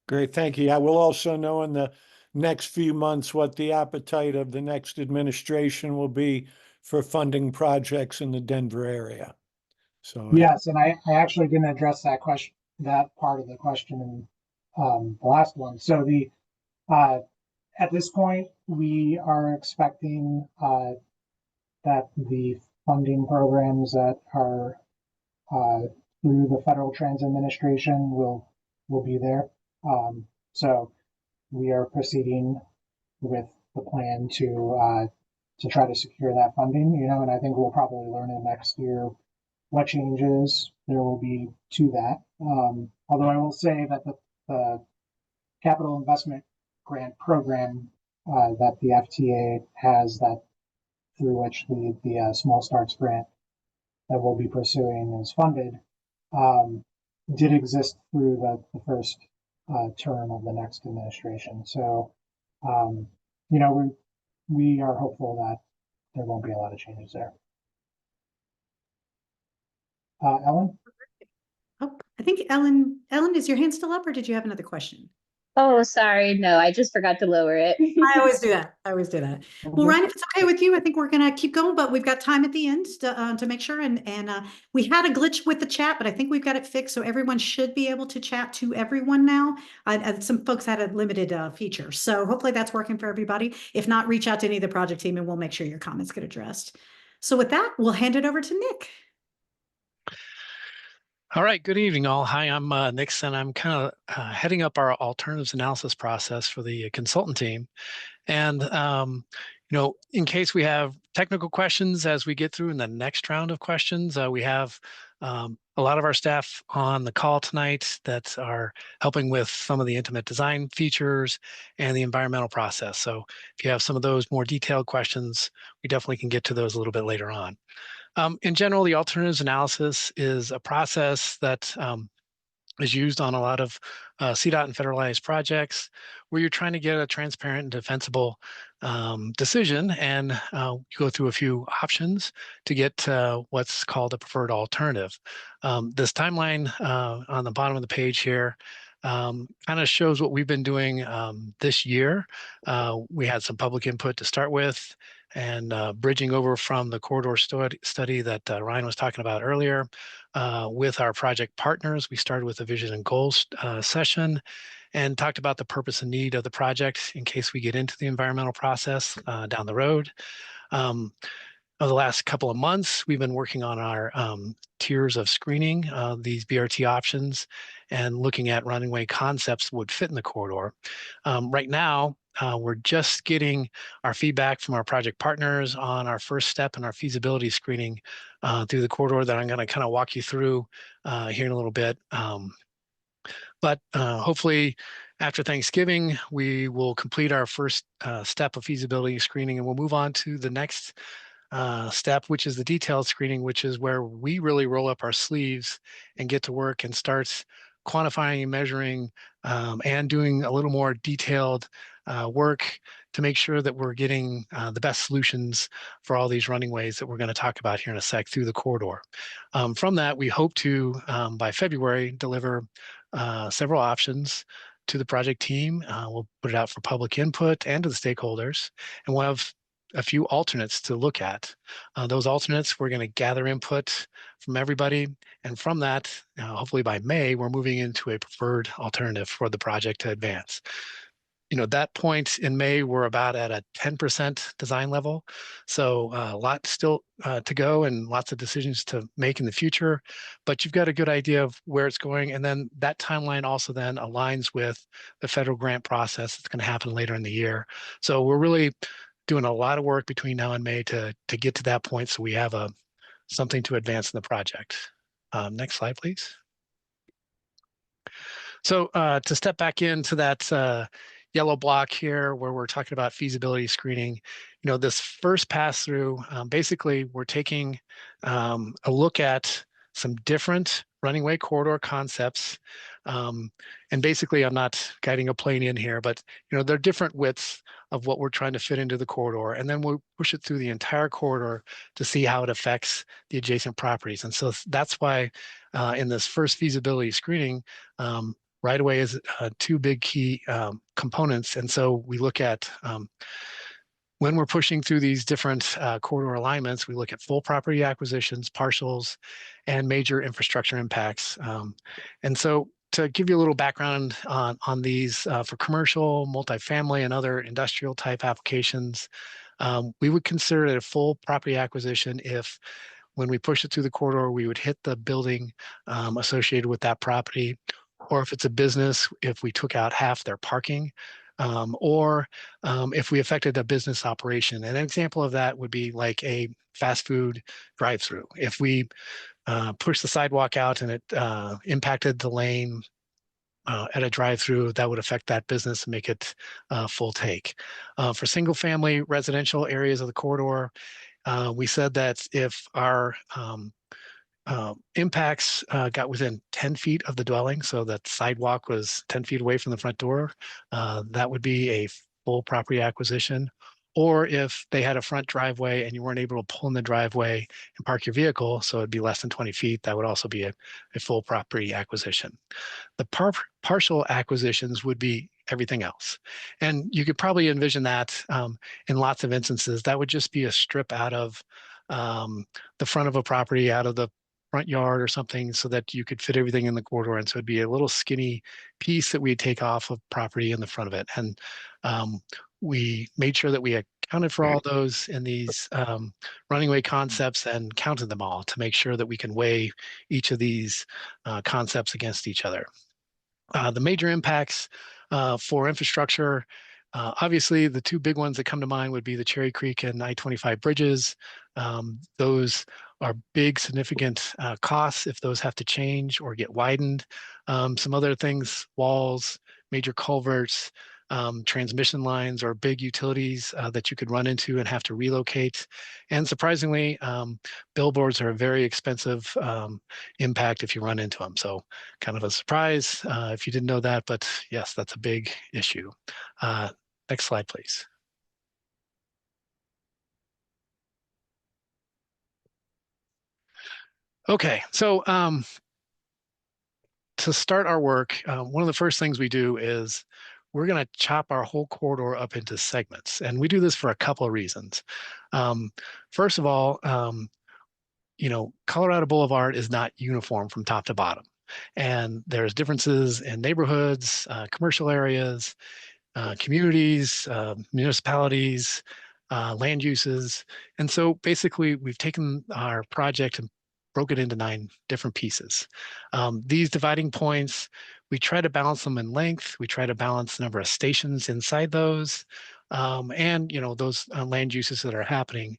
Great, thank you. I will also know in the next few months what the appetite of the next administration will be for funding projects in the Denver area. So yes, and I actually didn't address that question, that part of the question in the last one. So at this point, we are expecting that the funding programs that are through the Federal Transit Administration will be there. So we are proceeding with the plan to try to secure that funding, and I think we'll probably learn in next year what changes there will be to that. Although I will say that the capital investment grant program that the FTA has, that through which the Small Starts grant that we'll be pursuing is funded, did exist through the first term of the next administration. So, we are hopeful that there won't be a lot of changes there. Ellen? Oh, I think Ellen, is your hand still up or did you have another question? Oh, sorry. No, I just forgot to lower it. I always do that. Well, Ryan, if it's okay with you, I think we're going to keep going, but we've got time at the end to make sure. And we had a glitch with the chat, but I think we've got it fixed. So everyone should be able to chat to everyone now. Some folks had a limited feature. So hopefully that's working for everybody. If not, reach out to any of the project team and we'll make sure your comments get addressed. So with that, we'll hand it over to Nick. All right, good evening all. Hi, I'm Nick, and I'm kind of heading up our alternatives analysis process for the consultant team. And, in case we have technical questions as we get through in the next round of questions, we have a lot of our staff on the call tonight that are helping with some of the intimate design features and the environmental process. So if you have some of those more detailed questions, we definitely can get to those a little bit later on. In general, the alternatives analysis is a process that is used on a lot of CDOT and federalized projects where you're trying to get a transparent and defensible decision, and you go through a few options to get what's called a preferred alternative. This timeline on the bottom of the page here kind of shows what we've been doing this year. We had some public input to start with. and bridging over from the corridor study that Ryan was talking about earlier with our project partners. We started with a vision and goals session and talked about the purpose and need of the project in case we get into the environmental process down the road. Over the last couple of months, we've been working on our tiers of screening these BRT options and looking at runway concepts that would fit in the corridor. Right now, we're just getting our feedback from our project partners on our first step in our feasibility screening through the corridor that I'm going to kind of walk you through here in a little bit. But hopefully after Thanksgiving, we will complete our first step of feasibility screening, and we'll move on to the next step, which is the detailed screening, which is where we really roll up our sleeves and get to work and start quantifying and measuring and doing a little more detailed work to make sure that we're getting the best solutions for all these running ways that we're going to talk about here in a sec through the corridor. From that, we hope to, by February, deliver several options to the project team. We'll put it out for public input and to the stakeholders, and we'll have a few alternates to look at. Those alternates, we're going to gather input from everybody. And from that, hopefully by May, we're moving into a preferred alternative for the project to advance. You know, that point in May, we're about at a 10% design level. So a lot still to go and lots of decisions to make in the future, but you've got a good idea of where it's going. And then that timeline also then aligns with the federal grant process that's going to happen later in the year. So we're really doing a lot of work between now and May to get to that point so we have something to advance in the project. Next slide, please. So to step back into that yellow block here where we're talking about feasibility screening, you know, this first pass through, basically we're taking a look at some different running way corridor concepts. And basically I'm not guiding a plane in here, but you know, they're different widths of what we're trying to fit into the corridor. And then we'll push it through the entire corridor to see how it affects the adjacent properties. And so that's why in this first feasibility screening, right away is two big key components. And so we look at when we're pushing through these different corridor alignments, we look at full property acquisitions, partials, and major infrastructure impacts. And so to give you a little background on these for commercial, multifamily, and other industrial type applications, we would consider it a full property acquisition if when we push it through the corridor, we would hit the building associated with that property, or if it's a business, if we took out half their parking, or if we affected a business operation. And an example of that would be like a fast food drive-through. If we pushed the sidewalk out and it impacted the lane at a drive-through, that would affect that business and make it full take. For single-family residential areas of the corridor, we said that if our impacts got within 10 feet of the dwelling, so that sidewalk was 10 feet away from the front door, that would be a full property acquisition. Or if they had a front driveway and you weren't able to pull in the driveway and park your vehicle, so it'd be less than 20 feet, that would also be a full property acquisition. The partial acquisitions would be everything else. And you could probably envision that in lots of instances, that would just be a strip out of the front of a property, out of the front yard or something, so that you could fit everything in the corridor. And so it'd be a little skinny piece that we'd take off of property in the front of it. And we made sure that we accounted for all those in these running way concepts and counted them all to make sure that we can weigh each of these concepts against each other. The major impacts for infrastructure, obviously the two big ones that come to mind would be the Cherry Creek and I-25 bridges. Those are big, significant costs if those have to change or get widened. Some other things, walls, major culverts, transmission lines, or big utilities that you could run into and have to relocate. And surprisingly, billboards are a very expensive impact if you run into them. So kind of a surprise if you didn't know that, but yes, that's a big issue. Next slide, please. Okay, so to start our work, one of the first things we do is we're going to chop our whole corridor up into segments. And we do this for a couple of reasons. First of all, Colorado Boulevard is not uniform from top to bottom. And there's differences in neighborhoods, commercial areas, communities, municipalities, land uses. And so basically we've taken our project and broke it into 9 different pieces. These dividing points, we try to balance them in length. We try to balance the number of stations inside those, and those land uses that are happening,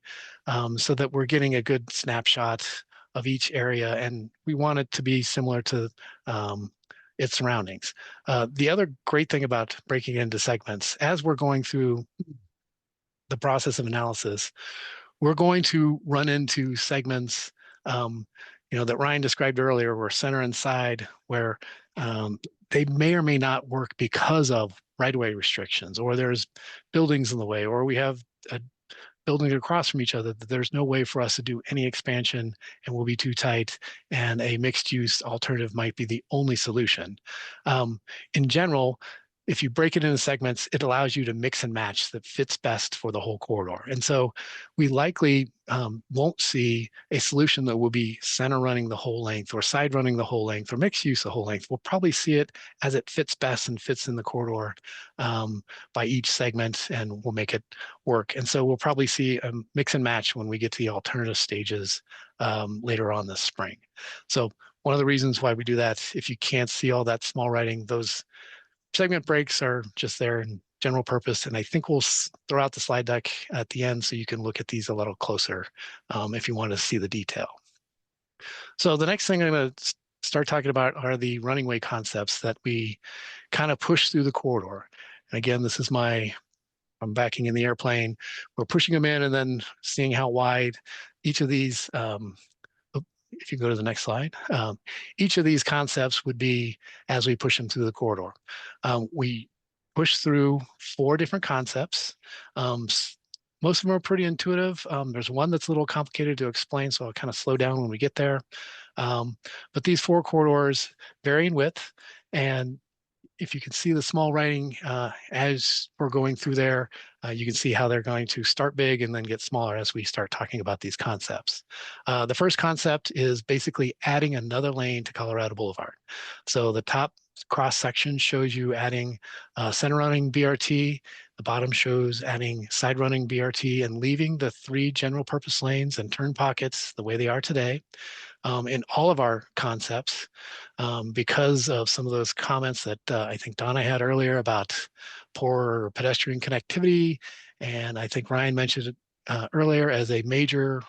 so that we're getting a good snapshot of each area, and we want it to be similar to its surroundings. The other great thing about breaking it into segments, as we're going through the process of analysis, we're going to run into segments that Ryan described earlier, where center and side, where they may or may not work because of right-of-way restrictions, or there's buildings in the way, or we have a building across from each other that there's no way for us to do any expansion and we'll be too tight, and a mixed use alternative might be the only solution. In general, if you break it into segments, it allows you to mix and match that fits best for the whole corridor. And so we likely won't see a solution that will be center running the whole length, or side running the whole length, or mixed use the whole length. We'll probably see it as it fits best and fits in the corridor by each segment, and we'll make it work. And so we'll probably see a mix and match when we get to the alternative stages later on this spring. So one of the reasons why we do that, if you can't see all that small writing, those segment breaks are just there in general purpose. And I think we'll throw out the slide deck at the end so you can look at these a little closer if you want to see the detail. So the next thing I'm going to start talking about are the running way concepts that we kind of push through the corridor. And again, this is I'm backing in the airplane. We're pushing them in and then seeing how wide each of these, if you go to the next slide, each of these concepts would be as we push them through the corridor. We push through 4 different concepts. Most of them are pretty intuitive. There's one that's a little complicated to explain, so I'll kind of slow down when we get there. But these 4 corridors vary in width, and if you can see the small writing as we're going through there, you can see how they're going to start big and then get smaller as we start talking about these concepts. The first concept is basically adding another lane to Colorado Boulevard. So the top cross section shows you adding center running BRT. The bottom shows adding side running BRT and leaving the 3 general purpose lanes and turn pockets the way they are today. In all of our concepts, because of some of those comments that I think Donna had earlier about poor pedestrian connectivity, and I think Ryan mentioned it earlier as a major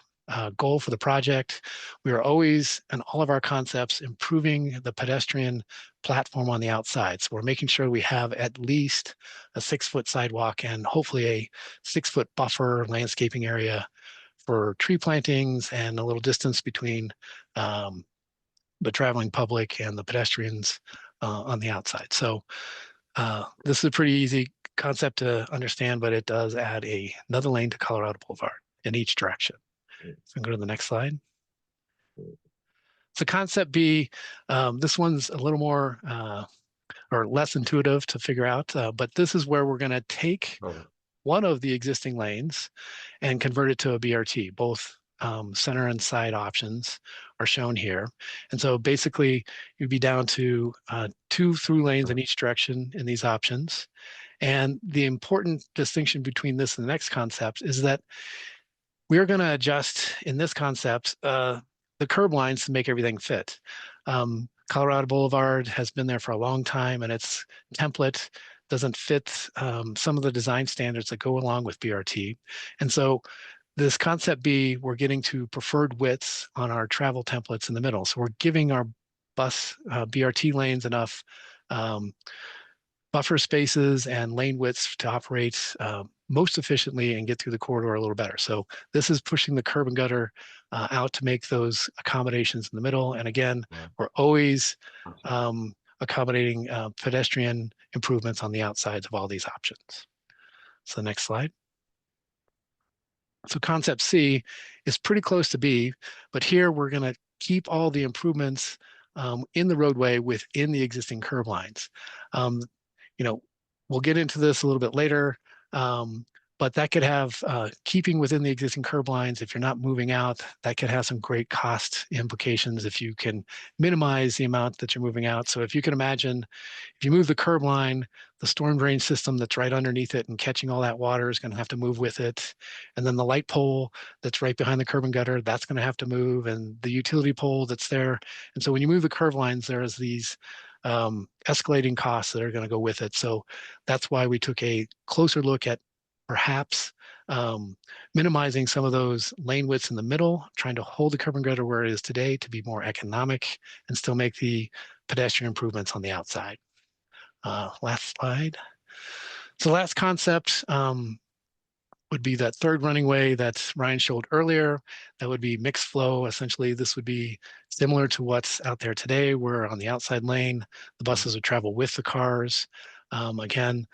goal for the project. We are always, in all of our concepts, improving the pedestrian platform on the outside. So we're making sure we have at least a 6-foot sidewalk and hopefully a 6-foot buffer landscaping area for tree plantings and a little distance between the traveling public and the pedestrians on the outside. So this is a pretty easy concept to understand, but it does add another lane to Colorado Boulevard in each direction. So go to the next slide. So concept B, this one's a little more or less intuitive to figure out, but this is where we're going to take one of the existing lanes and convert it to a BRT. Both center and side options are shown here. And so basically you'd be down to 2 through lanes in each direction in these options. And the important distinction between this and the next concept is that we're going to adjust in this concept the curb lines to make everything fit. Colorado Boulevard has been there for a long time, and its template doesn't fit some of the design standards that go along with BRT. And so this concept B, we're getting to preferred widths on our travel templates in the middle. So we're giving our bus BRT lanes enough buffer spaces and lane widths to operate most efficiently and get through the corridor a little better. So this is pushing the curb and gutter out to make those accommodations in the middle. And again, we're always accommodating pedestrian improvements on the outsides of all these options. So next slide. So concept C is pretty close to B, but here we're going to keep all the improvements in the roadway within the existing curb lines. we'll get into this a little bit later, but that could have, keeping within the existing curb lines, if you're not moving out, that could have some great cost implications if you can minimize the amount that you're moving out. So if you can imagine, if you move the curb line, the storm drain system that's right underneath it and catching all that water is going to have to move with it. And then the light pole that's right behind the curb and gutter, that's going to have to move, and the utility pole that's there. And so when you move the curb lines, there's these escalating costs that are going to go with it. So that's why we took a closer look at perhaps minimizing some of those lane widths in the middle, trying to hold the curb and gutter where it is today to be more economic and still make the pedestrian improvements on the outside. Last slide. So last concept would be that third running way that Ryan showed earlier. That would be mixed flow. Essentially, this would be similar to what's out there today, where on the outside lane, the buses would travel with the cars. Again,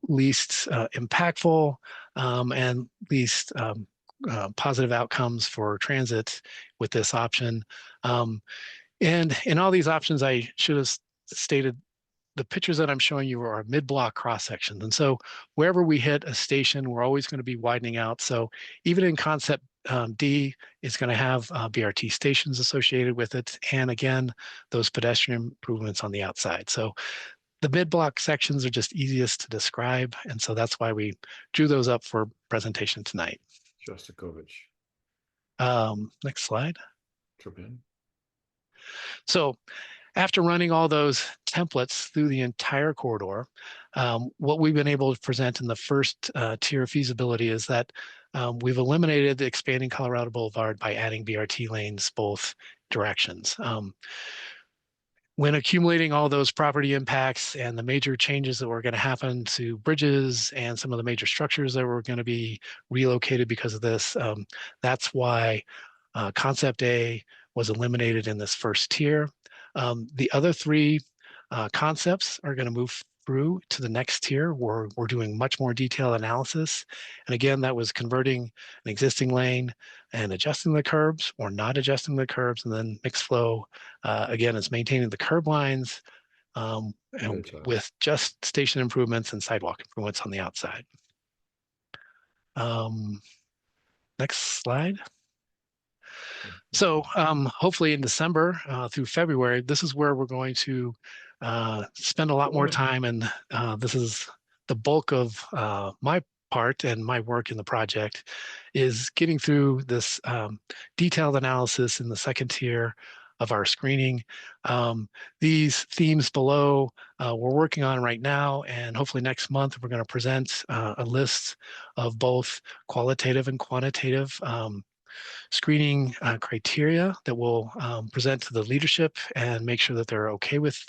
least impactful and least positive outcomes for transit with this option. And in all these options, I should have stated the pictures that I'm showing you are mid-block cross sections. And so wherever we hit a station, we're always going to be widening out. So even in concept D, it's going to have BRT stations associated with it. And again, those pedestrian improvements on the outside. So the mid-block sections are just easiest to describe. And so that's why we drew those up for presentation tonight. Shostakovich. Next slide. Trepin. So after running all those templates through the entire corridor, what we've been able to present in the first tier of feasibility is that we've eliminated the expanding Colorado Boulevard by adding BRT lanes both directions. When accumulating all those property impacts and the major changes that were going to happen to bridges and some of the major structures that were going to be relocated because of this, that's why Concept A was eliminated in this first tier. The other three concepts are going to move through to the next tier where we're doing much more detailed analysis. And again, that was converting an existing lane and adjusting the curbs or not adjusting the curbs, and then mixed flow. Again, it's maintaining the curb lines and with just station improvements and sidewalk improvements on the outside. Next slide. So hopefully in December through February, this is where we're going to spend a lot more time. And this is the bulk of my part and my work in the project, is getting through this detailed analysis in the second tier of our screening. These themes below we're working on right now, and hopefully next month we're going to present a list of both qualitative and quantitative screening criteria that we'll present to the leadership and make sure that they're okay with.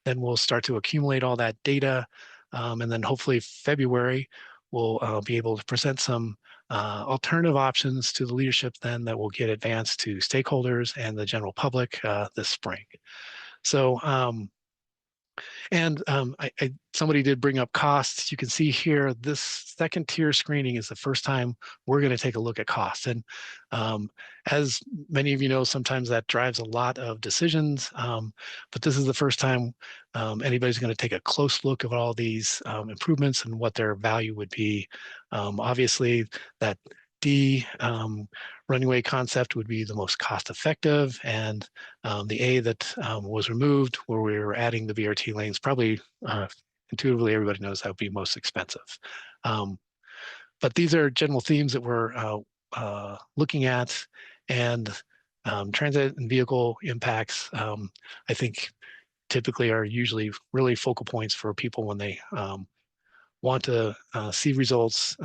Then we'll start to accumulate all that data. And then hopefully February, we'll be able to present some alternative options to the leadership then that will get advanced to stakeholders and the general public this spring. So, somebody did bring up costs. You can see here, this second tier screening is the first time we're going to take a look at costs. And as many of you know, sometimes that drives a lot of decisions, but this is the first time anybody's going to take a close look at all these improvements and what their value would be. Obviously, that D runway concept would be the most cost effective, and the A that was removed, where we were adding the BRT lanes, probably intuitively everybody knows that would be most expensive. But these are general themes that we're looking at, and transit and vehicle impacts, I think typically are usually really focal points for people when they want to see results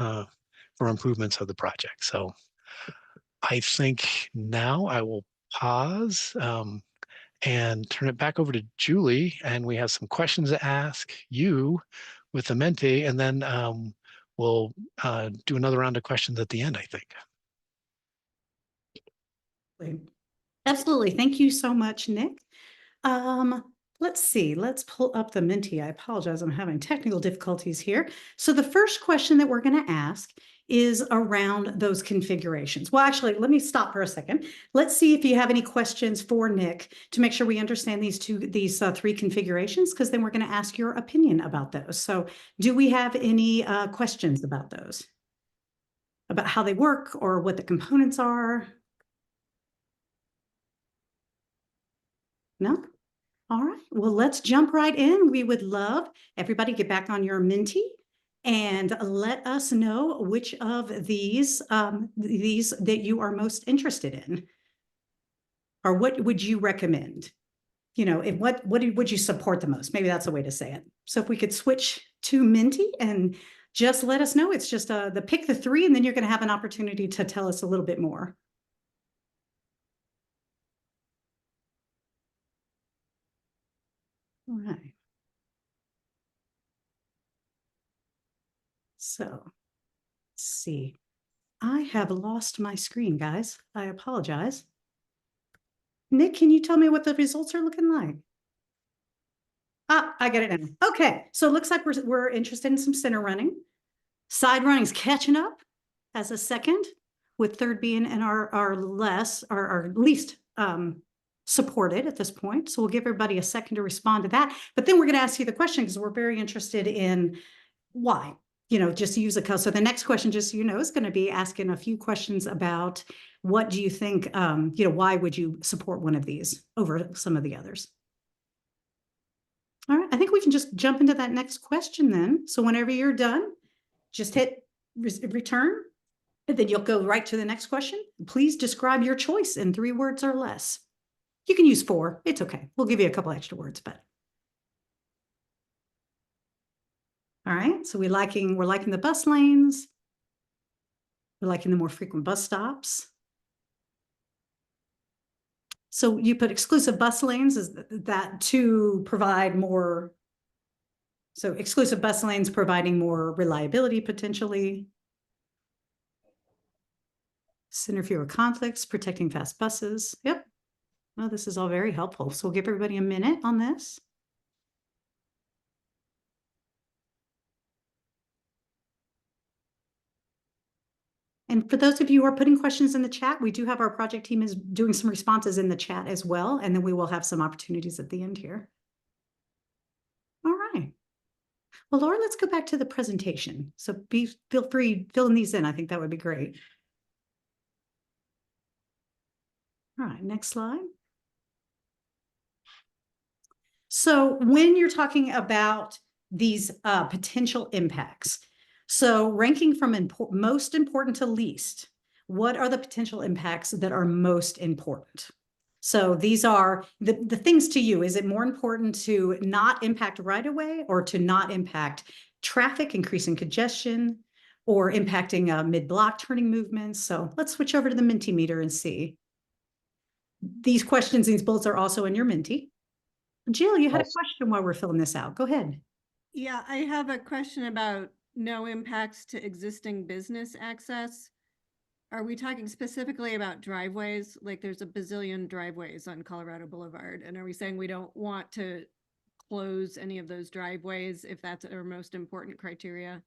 for improvements of the project. So I think now I will pause and turn it back over to Julie, and we have some questions to ask you with the Mentee, and then we'll do another round of questions at the end, I think. Absolutely. Thank you so much, Nick. let's see, let's pull up the Menti. I apologize, I'm having technical difficulties here. So the first question that we're going to ask is around those configurations. Well, actually, let me stop for a second. Let's see if you have any questions for Nick to make sure we understand these three configurations, because then we're going to ask your opinion about those. So do we have any questions about those? About how they work or what the components are? No? All right, well, let's jump right in. We would love everybody get back on your Menti and let us know which of these that you are most interested in, or what would you recommend? You know, and what would you support the most? Maybe that's a way to say it. So if we could switch to Menti and just let us know. It's just the pick the three, and then you're going to have an opportunity to tell us a little bit more. All right. So let's see. I have lost my screen, guys. I apologize. Nick, can you tell me what the results are looking like? Ah, I get it now. Okay, so it looks like we're interested in some center running. Side running's catching up as a second, with third being in our least supported at this point. So we'll give everybody a second to respond to that. But then we're going to ask you the question, because we're very interested in why. You know, just use a so the next question, just so you know, is going to be asking a few questions about what do you think, you know, why would you support one of these over some of the others? All right, I think we can just jump into that next question then. So whenever you're done, just hit return, and then you'll go right to the next question. Please describe your choice in 3 words or less. You can use 4, it's okay. We'll give you a couple extra words, but. All right, so we're liking the bus lanes. We're liking the more frequent bus stops. So you put exclusive bus lanes, is that to provide more? So exclusive bus lanes providing more reliability potentially. Center fewer conflicts, protecting fast buses. Yep. Well, this is all very helpful. So we'll give everybody a minute on this. And for those of you who are putting questions in the chat, we do have our project team is doing some responses in the chat as well. And then we will have some opportunities at the end here. All right. Well, Laura, let's go back to the presentation. So feel free filling these in. I think that would be great. All right, next slide. So when you're talking about these potential impacts, so ranking from most important to least, what are the potential impacts that are most important? So these are the things to you. Is it more important to not impact right away, or to not impact traffic, increasing congestion, or impacting mid-block turning movements? So let's switch over to the Mentimeter and see. These questions, these bullets are also in your Menti. Jill, you had a question while we're filling this out. Go ahead. Yeah, I have a question about no impacts to existing business access. Are we talking specifically about driveways? Like there's a bazillion driveways on Colorado Boulevard. And are we saying we don't want to close any of those driveways if that's our most important criteria?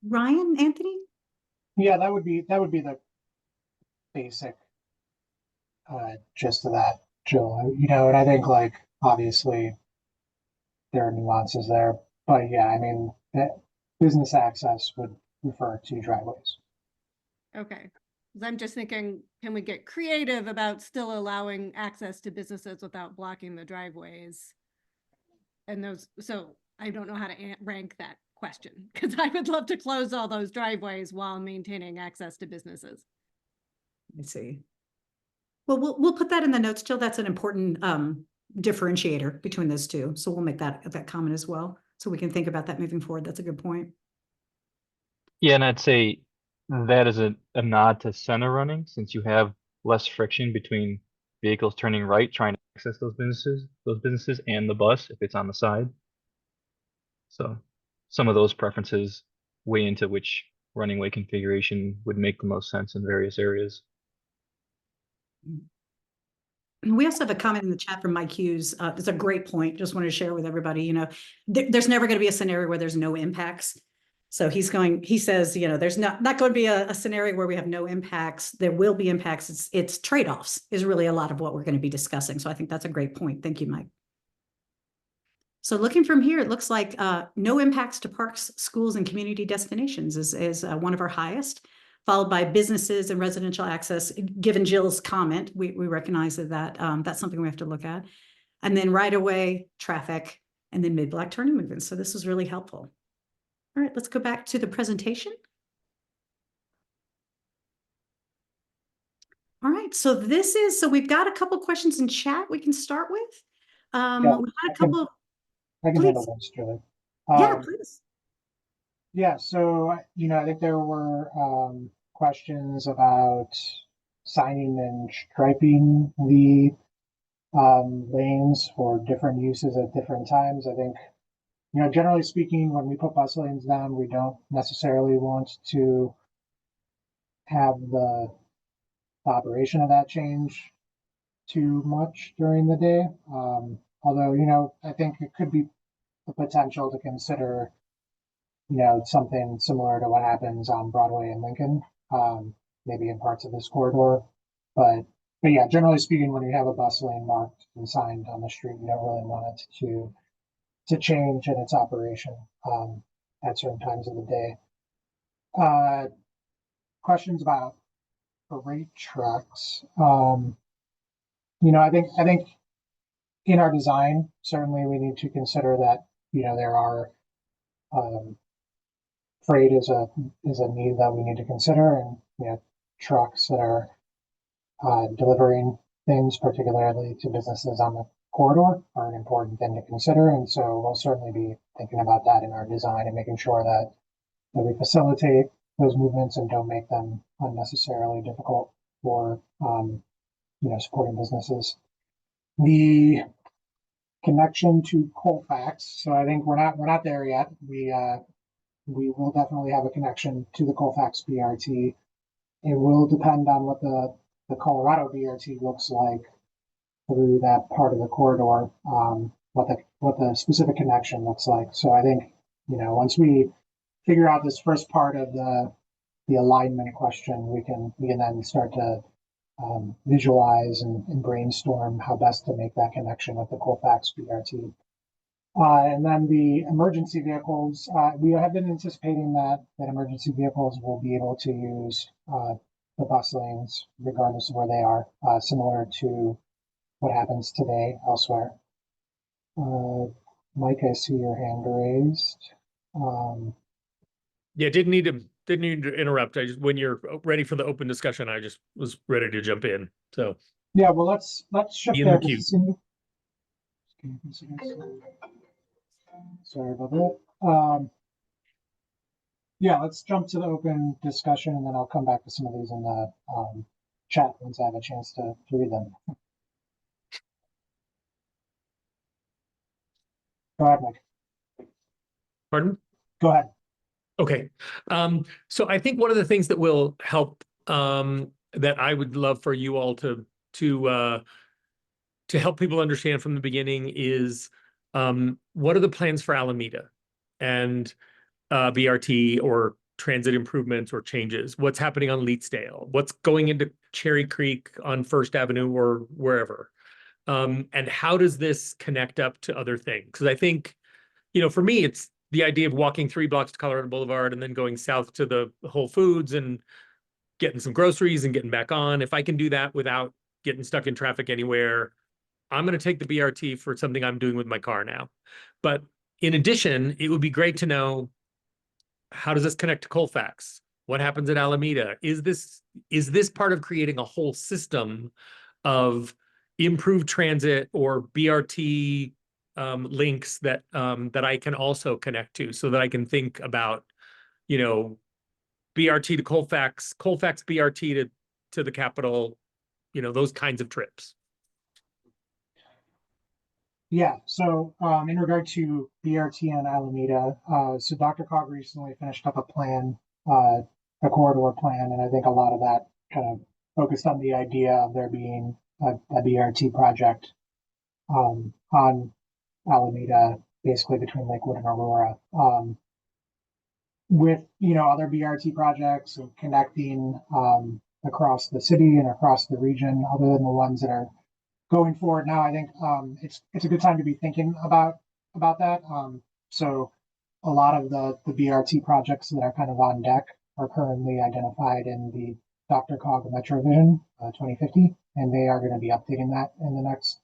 Ryan, Anthony? Yeah, that would be the basic gist of that, Jill. You know, and I think like obviously there are nuances there, but yeah, I mean business access would refer to driveways. Okay. Because I'm just thinking, can we get creative about still allowing access to businesses without blocking the driveways? And those, so I don't know how to rank that question, because I would love to close all those driveways while maintaining access to businesses. I see. Well, we'll put that in the notes, Jill. That's an important differentiator between those two. So we'll make that comment as well, so we can think about that moving forward. That's a good point. Yeah, and I'd say that is a nod to center running, since you have less friction between vehicles turning right trying to access those businesses and the bus if it's on the side. So some of those preferences weigh into which running way configuration would make the most sense in various areas. We also have a comment in the chat from Mike Hughes. It's a great point. Just want to share with everybody, there's never going to be a scenario where there's no impacts. So he says, there's not going to be a scenario where we have no impacts. There will be impacts. It's trade-offs is really a lot of what we're going to be discussing. So I think that's a great point. Thank you, Mike. So looking from here, it looks like no impacts to parks, schools, and community destinations is one of our highest, followed by businesses and residential access. Given Jill's comment, we recognize that that's something we have to look at. And then right away, traffic, and then mid-block turning movements. So this is really helpful. All right, let's go back to the presentation. All right, so we've got a couple questions in chat we can start with. Yeah, We've got a couple. I can Please. handle those, Julie. Yeah, please. Yeah, so, I think there were questions about signing and striping the lanes for different uses at different times. I think, generally speaking, when we put bus lanes down, we don't necessarily want to have the operation of that change too much during the day. Although, I think it could be a potential to consider, something similar to what happens on Broadway and Lincoln, maybe in parts of this corridor. But yeah, generally speaking, when you have a bus lane marked and signed on the street, you don't really want it to change in its operation at certain times of the day. Questions about freight trucks. I think in our design, certainly we need to consider that, there are freight is a need that we need to consider, and trucks that are delivering things, particularly to businesses on the corridor, are an important thing to consider. And so we'll certainly be thinking about that in our design and making sure that we facilitate those movements and don't make them unnecessarily difficult for supporting businesses. The connection to Colfax. So I think we're not there yet. We will definitely have a connection to the Colfax BRT. It will depend on what the Colorado BRT looks like through that part of the corridor, what the specific connection looks like. So I think, once we figure out this first part of the alignment question, we can then start to visualize and brainstorm how best to make that connection with the Colfax BRT. And then the emergency vehicles, we have been anticipating that emergency vehicles will be able to use the bus lanes regardless of where they are, similar to what happens today elsewhere. Mike, I see your hand raised. Yeah, didn't need to interrupt. When you're ready for the open discussion, I just was ready to jump in. So yeah, well, let's shift in there. the queue. Sorry about that. Yeah, let's jump to the open discussion, and then I'll come back to some of these in the chat once I have a chance to read them. Go ahead, Mike. Pardon? Go ahead. Okay. So I think one of the things that will help, that I would love for you all to help people understand from the beginning is, what are the plans for Alameda and BRT or transit improvements or changes? What's happening on Leetsdale? What's going into Cherry Creek on First Avenue or wherever? And how does this connect up to other things? Because I think, for me, it's the idea of walking 3 blocks to Colorado Boulevard and then going south to the Whole Foods and getting some groceries and getting back on. If I can do that without getting stuck in traffic anywhere, I'm going to take the BRT for something I'm doing with my car now. But in addition, it would be great to know, how does this connect to Colfax? What happens at Alameda? Is this part of creating a whole system of improved transit or BRT links that I can also connect to, so that I can think about, BRT to Colfax BRT to the Capitol, those kinds of trips. Yeah, so in regard to BRT and Alameda, so DRCOG recently finished up a plan, a corridor plan, and I think a lot of that kind of focused on the idea of there being a BRT project on Alameda, basically between Lakewood and Aurora. With other BRT projects and connecting across the city and across the region, other than the ones that are going forward now, I think it's a good time to be thinking about that. So a lot of the BRT projects that are kind of on deck are currently identified in the Dr. Cog Metro Vision 2050, and they are going to be updating that in the next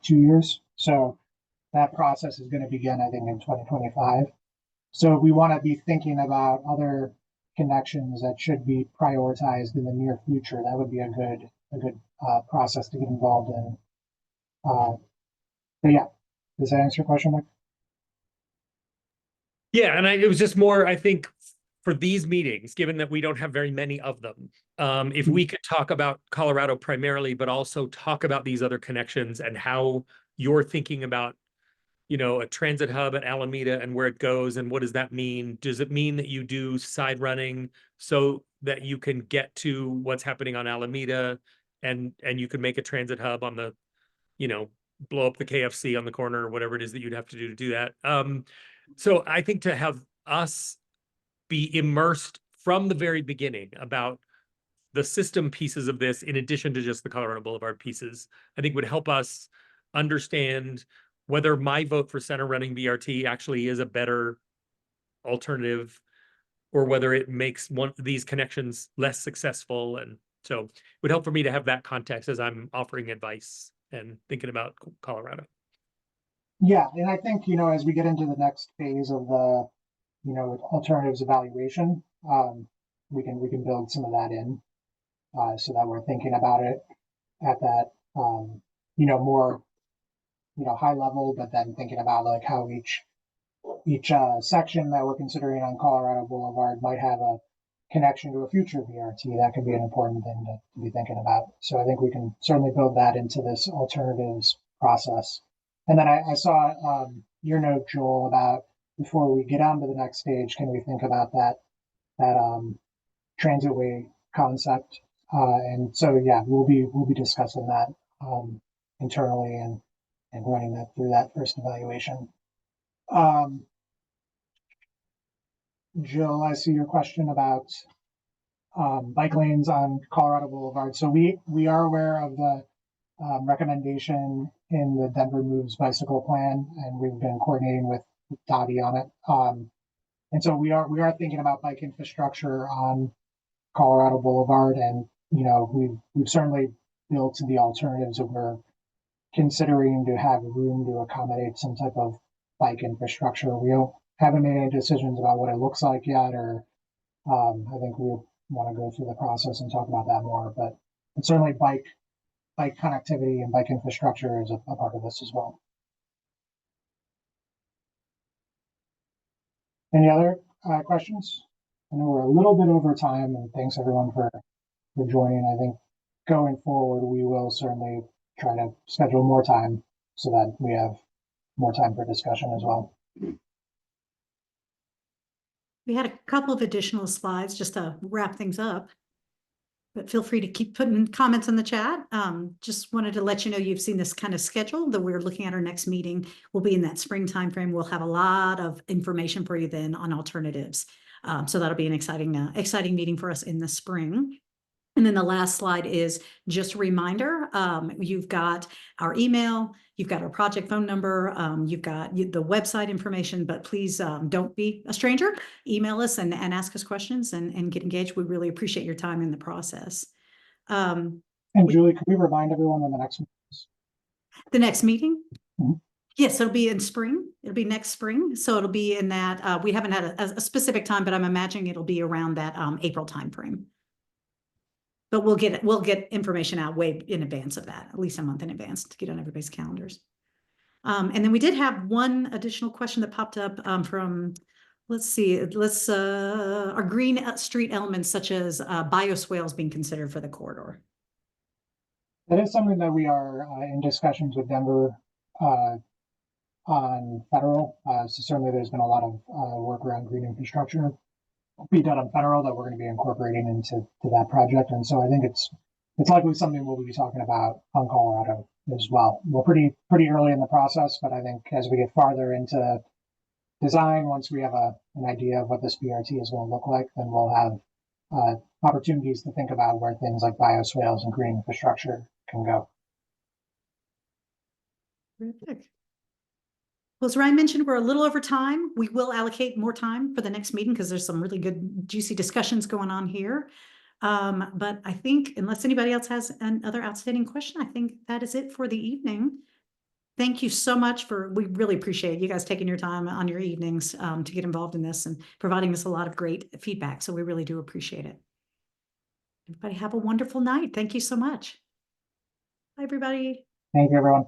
2 years. So that process is going to begin, I think, in 2025. So we want to be thinking about other connections that should be prioritized in the near future. That would be a good process to get involved in. But yeah, does that answer your question, Mike? Yeah, and it was just more, I think, for these meetings, given that we don't have very many of them, if we could talk about Colorado primarily, but also talk about these other connections and how you're thinking about, a transit hub at Alameda and where it goes and what does that mean? Does it mean that you do side running so that you can get to what's happening on Alameda and you can make a transit hub on the, blow up the KFC on the corner or whatever it is that you'd have to do that. So I think to have us be immersed from the very beginning about the system pieces of this, in addition to just the Colorado Boulevard pieces, I think would help us understand whether my vote for center running BRT actually is a better alternative or whether it makes one of these connections less successful. And so it would help for me to have that context as I'm offering advice and thinking about Colorado. Yeah, and I think, as we get into the next phase of the, alternatives evaluation, we can build some of that in, so that we're thinking about it at that, more, high level, but then thinking about like how each section that we're considering on Colorado Boulevard might have a connection to a future BRT. That could be an important thing to be thinking about. So I think we can certainly build that into this alternatives process. And then I saw your note, Joel, about before we get on to the next stage, can we think about that transitway concept? And so yeah, we'll be discussing that internally and running that through that first evaluation. Jill, I see your question about bike lanes on Colorado Boulevard. So we are aware of the recommendation in the Denver Moves bicycle plan, and we've been coordinating with Dottie on it. And so we are thinking about bike infrastructure on Colorado Boulevard, and we've certainly built the alternatives that we're considering to have room to accommodate some type of bike infrastructure. We haven't made any decisions about what it looks like yet, or I think we'll want to go through the process and talk about that more. But certainly bike connectivity and bike infrastructure is a part of this as well. Any other questions? I know we're a little bit over time, and thanks everyone for joining. I think going forward, we will certainly try to schedule more time so that we have more time for discussion as well. We had a couple of additional slides just to wrap things up, but feel free to keep putting comments in the chat. Just wanted to let you know you've seen this kind of schedule that we're looking at. Our next meeting will be in that spring timeframe. We'll have a lot of information for you then on alternatives. So that'll be an exciting meeting for us in the spring. And then the last slide is just a reminder, you've got our email, you've got our project phone number, you've got the website information, but please don't be a stranger. Email us and ask us questions and get engaged. We really appreciate your time in the process. And Julie, could we remind everyone when the next meeting is? The next meeting? Mm-hmm. Yes, it'll be in spring. It'll be next spring. So it'll be in that, we haven't had a specific time, but I'm imagining it'll be around that April timeframe. But we'll get information out way in advance of that, at least a month in advance to get on everybody's calendars. And then we did have one additional question that popped up from, let's see, are green street elements such as bioswales being considered for the corridor? That is something that we are in discussions with Denver on federal. So certainly there's been a lot of work around green infrastructure be done on federal that we're going to be incorporating into that project. And so I think it's it's likely something we'll be talking about on Colorado as well. We're pretty early in the process, but I think as we get farther into design, once we have an idea of what this BRT is going to look like, then we'll have opportunities to think about where things like bioswales and green infrastructure can go. Terrific. Well, as Ryan mentioned, we're a little over time. We will allocate more time for the next meeting because there's some really good juicy discussions going on here. But I think unless anybody else has another outstanding question, I think that is it for the evening. Thank you so much we really appreciate you guys taking your time on your evenings to get involved in this and providing us a lot of great feedback. So we really do appreciate it. Everybody have a wonderful night. Thank you so much. Bye, everybody. Thank you, everyone.